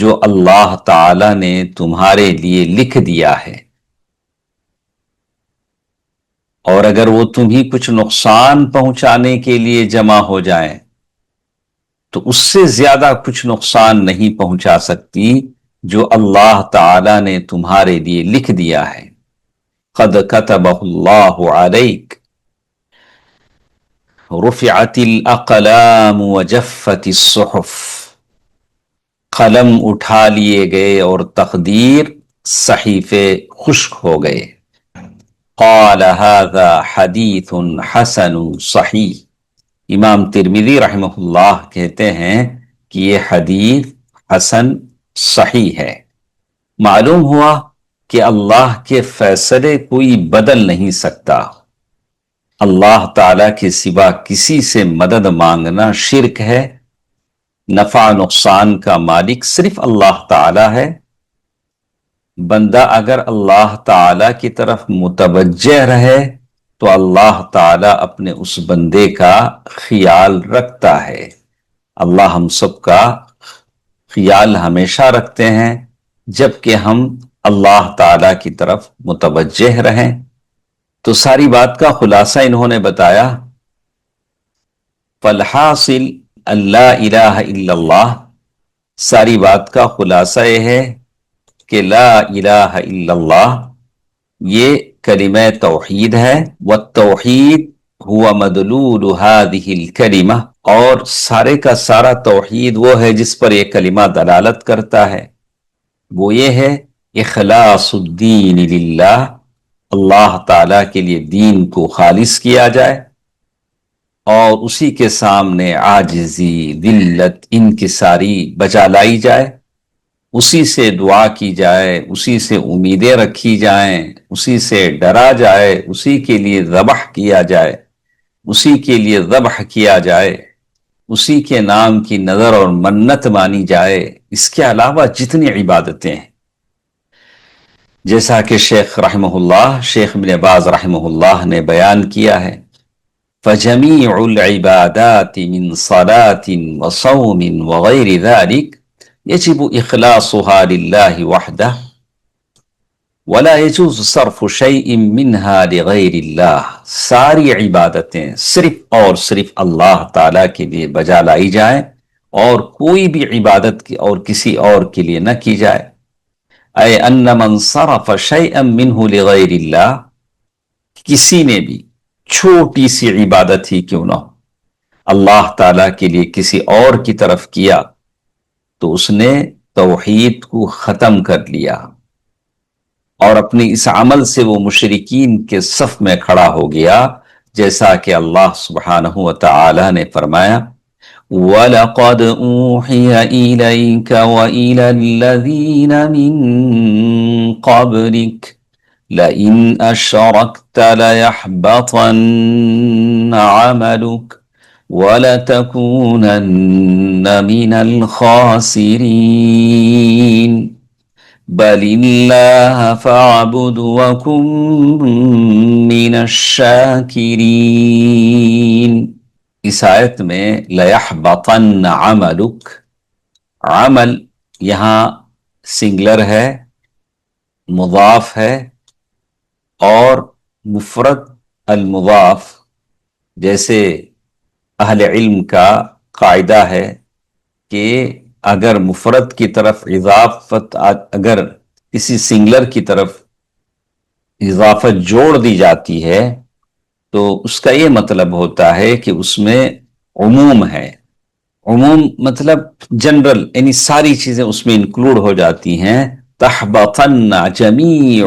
جو اللہ تعالی نے تمہارے لیے لکھ دیا ہے، اور اگر وہ تمہیں کچھ نقصان پہنچانے کے لیے جمع ہو جائیں تو اس سے زیادہ کچھ نقصان نہیں پہنچا سکتی جو اللہ تعالی نے تمہارے لیے لکھ دیا ہے۔ قد کتبہ اللہ علیک رفعت الاقلام وجفت الصحف، قلم اٹھا لیے گئے اور تقدیر صحیفے خشک ہو گئے۔ قال هذا حدیث حسن صحیح، امام ترمذی رحمہ اللہ کہتے ہیں کہ یہ حدیث حسن صحیح ہے۔ معلوم ہوا کہ اللہ کے فیصلے کوئی بدل نہیں سکتا، اللہ تعالیٰ کے سوا کسی سے مدد مانگنا شرک ہے، نفع نقصان کا مالک صرف اللہ تعالیٰ ہے۔ بندہ اگر اللہ تعالیٰ کی طرف متوجہ رہے تو اللہ تعالیٰ اپنے اس بندے کا خیال رکھتا ہے۔ اللہ ہم سب کا خیال ہمیشہ رکھتے ہیں جبکہ ہم اللہ تعالیٰ کی طرف متوجہ رہیں۔ تو ساری بات کا خلاصہ انہوں نے بتایا، فالحاصل اللہ الہ الا اللہ، ساری بات کا خلاصہ یہ ہے کہ لا الہ الا اللہ یہ کلمہ توحید ہے، والتوحید ہوا مدلول هذه الکلمہ، اور سارے کا سارا توحید وہ ہے جس پر یہ کلمہ دلالت کرتا ہے، وہ یہ ہے اخلاص الدین للہ، اللہ تعالیٰ کے لیے دین کو خالص کیا جائے اور اسی کے سامنے عاجزی، ذلت، انکساری بجا لائی جائے، اسی سے دعا کی جائے، اسی سے امیدیں رکھی جائیں، اسی سے ڈرا جائے، اسی کے لیے ذبح کیا جائے، اسی کے لیے ذبح کیا جائے، اسی کے نام کی نظر اور منت مانی جائے، اس کے علاوہ جتنی عبادتیں ہیں، جیسا کہ شیخ رحمہ اللہ، شیخ ابن باز رحمہ اللہ نے بیان کیا ہے، فجميع العبادات من صلاة وصوم وغير ذلك يجب إخلاصها لله وحده ولا يجوز صرف شيء منها لغير الله. ساری عبادتیں صرف اور صرف اللہ تعالیٰ کے لیے بجا لائی جائیں اور کوئی بھی عبادت کی اور کسی اور کے لیے نہ کی جائے. اے ان من صرف شيئا منه لغير الله، کسی نے بھی چھوٹی سی عبادت ہی کیوں نہ ہو اللہ تعالیٰ کے لیے کسی اور کی طرف کیا تو اس نے توحید کو ختم کر لیا اور اپنی اس عمل سے وہ مشرکین کے صف میں کھڑا ہو گیا، جیسا کہ اللہ سبحانہ وتعالی نے فرمایا وَلَقَدْ أُوحِيَ إِلَيْكَ وَإِلَى الَّذِينَ مِن قَبْلِكَ لئن أشركت ليحبطن عملك ولتكونن من الخاسرين بل الله فاعبد وكن من الشاكرين. اس آیت میں ليحبطن عملك، عمل یہاں سنگلر ہے، مضاف ہے، اور مفرد المضاف جیسے اہل علم کا قاعدہ ہے کہ اگر مفرد کی طرف اضافت، اگر کسی سنگلر کی طرف اضافت جوڑ دی جاتی ہے تو اس کا یہ مطلب ہوتا ہے کہ اس میں عموم ہے. عموم مطلب جنرل، یعنی ساری چیزیں اس میں انکلوڈ ہو جاتی ہیں. تحبطن جمیع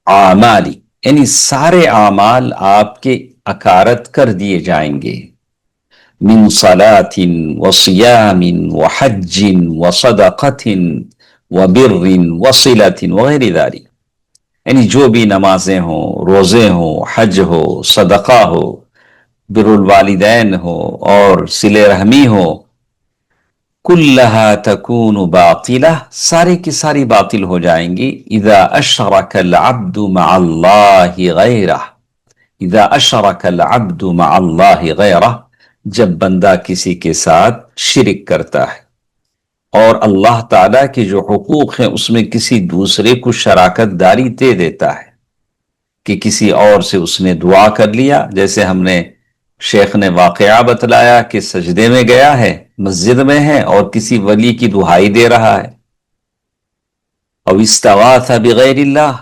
اعمالی، یعنی سارے اعمال آپ کے اکارت کر دیے جائیں گے. من صلاة وصیام وحج وصدقة وبر وصلة وغیر ذلك، یعنی جو بھی نمازیں ہوں، روزے ہوں، حج ہو، صدقہ ہو، بر الوالدین ہو اور صلہ رحمی ہو، کلها تکون باطلہ، سارے کی ساری باطل ہو جائیں گی. اذا اشرک العبد مع اللہ غیرہ، اذا اشرک العبد مع اللہ غیرہ، جب بندہ کسی کے ساتھ شرک کرتا ہے اور اللہ تعالیٰ کے جو حقوق ہیں اس میں کسی دوسرے کو شراکت داری دے دیتا ہے، کہ کسی اور سے اس نے دعا کر لیا، جیسے ہم نے شیخ نے واقعہ بتلایا کہ سجدے میں گیا ہے، مسجد میں ہے اور کسی ولی کی دعائی دے رہا ہے. او استغاث بغیر اللہ،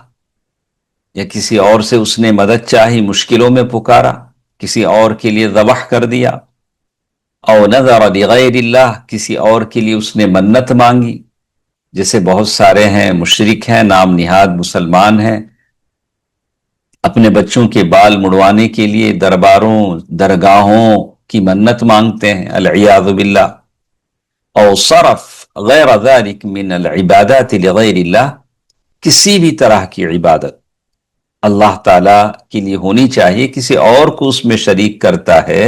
یا کسی اور سے اس نے مدد چاہی، مشکلوں میں پکارا، کسی اور کے لیے ذبح کر دیا. او نذر بغیر اللہ، کسی اور کے لیے اس نے منت مانگی، جیسے بہت سارے ہیں مشرک ہیں، نام نہاد مسلمان ہیں، اپنے بچوں کے بال مڑوانے کے لیے درباروں درگاہوں کی منت مانگتے ہیں، العیاذ باللہ. او صرف غیر ذلك من العبادات لغیر اللہ، کسی بھی طرح کی عبادت اللہ تعالیٰ کے لیے ہونی چاہیے، کسی اور کو اس میں شریک کرتا ہے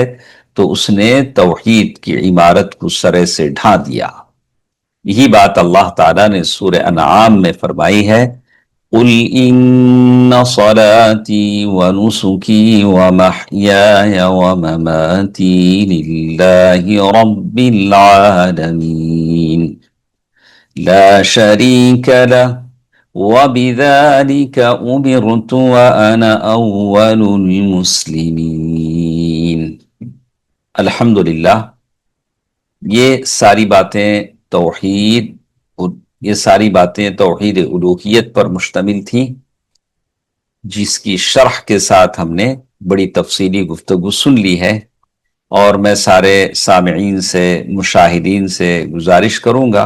تو اس نے توحید کی عمارت کو سرے سے ڈھا دیا. یہی بات اللہ تعالیٰ نے سورہ انعام میں فرمائی ہے، قل ان صلاتي ونسكي ومحياي ومماتي لله رب العالمين لا شريك له وبذلك أمرت وأنا أول المسلمين. الحمدللہ، یہ ساری باتیں توحید الوہیت پر مشتمل تھیں، جس کی شرح کے ساتھ ہم نے بڑی تفصیلی گفتگو سن لی ہے. اور میں سارے سامعین سے، مشاہدین سے گزارش کروں گا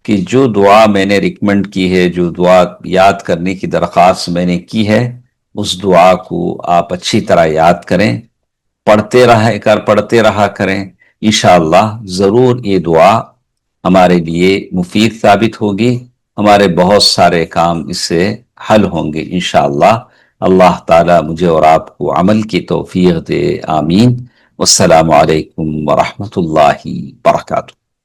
کہ جو دعا میں نے ریکمنڈ کی ہے، جو دعا یاد کرنے کی درخواست میں نے کی ہے، اس دعا کو آپ اچھی طرح یاد کریں، پڑھتے رہا کریں. انشاءاللہ ضرور یہ دعا ہمارے لیے مفید ثابت ہوگی، ہمارے بہت سارے کام اس سے حل ہوں گے انشاءاللہ. اللہ تعالیٰ مجھے اور آپ کو عمل کی توفیق دے، آمین۔ والسلام علیکم ورحمۃ اللہ وبرکاتہ۔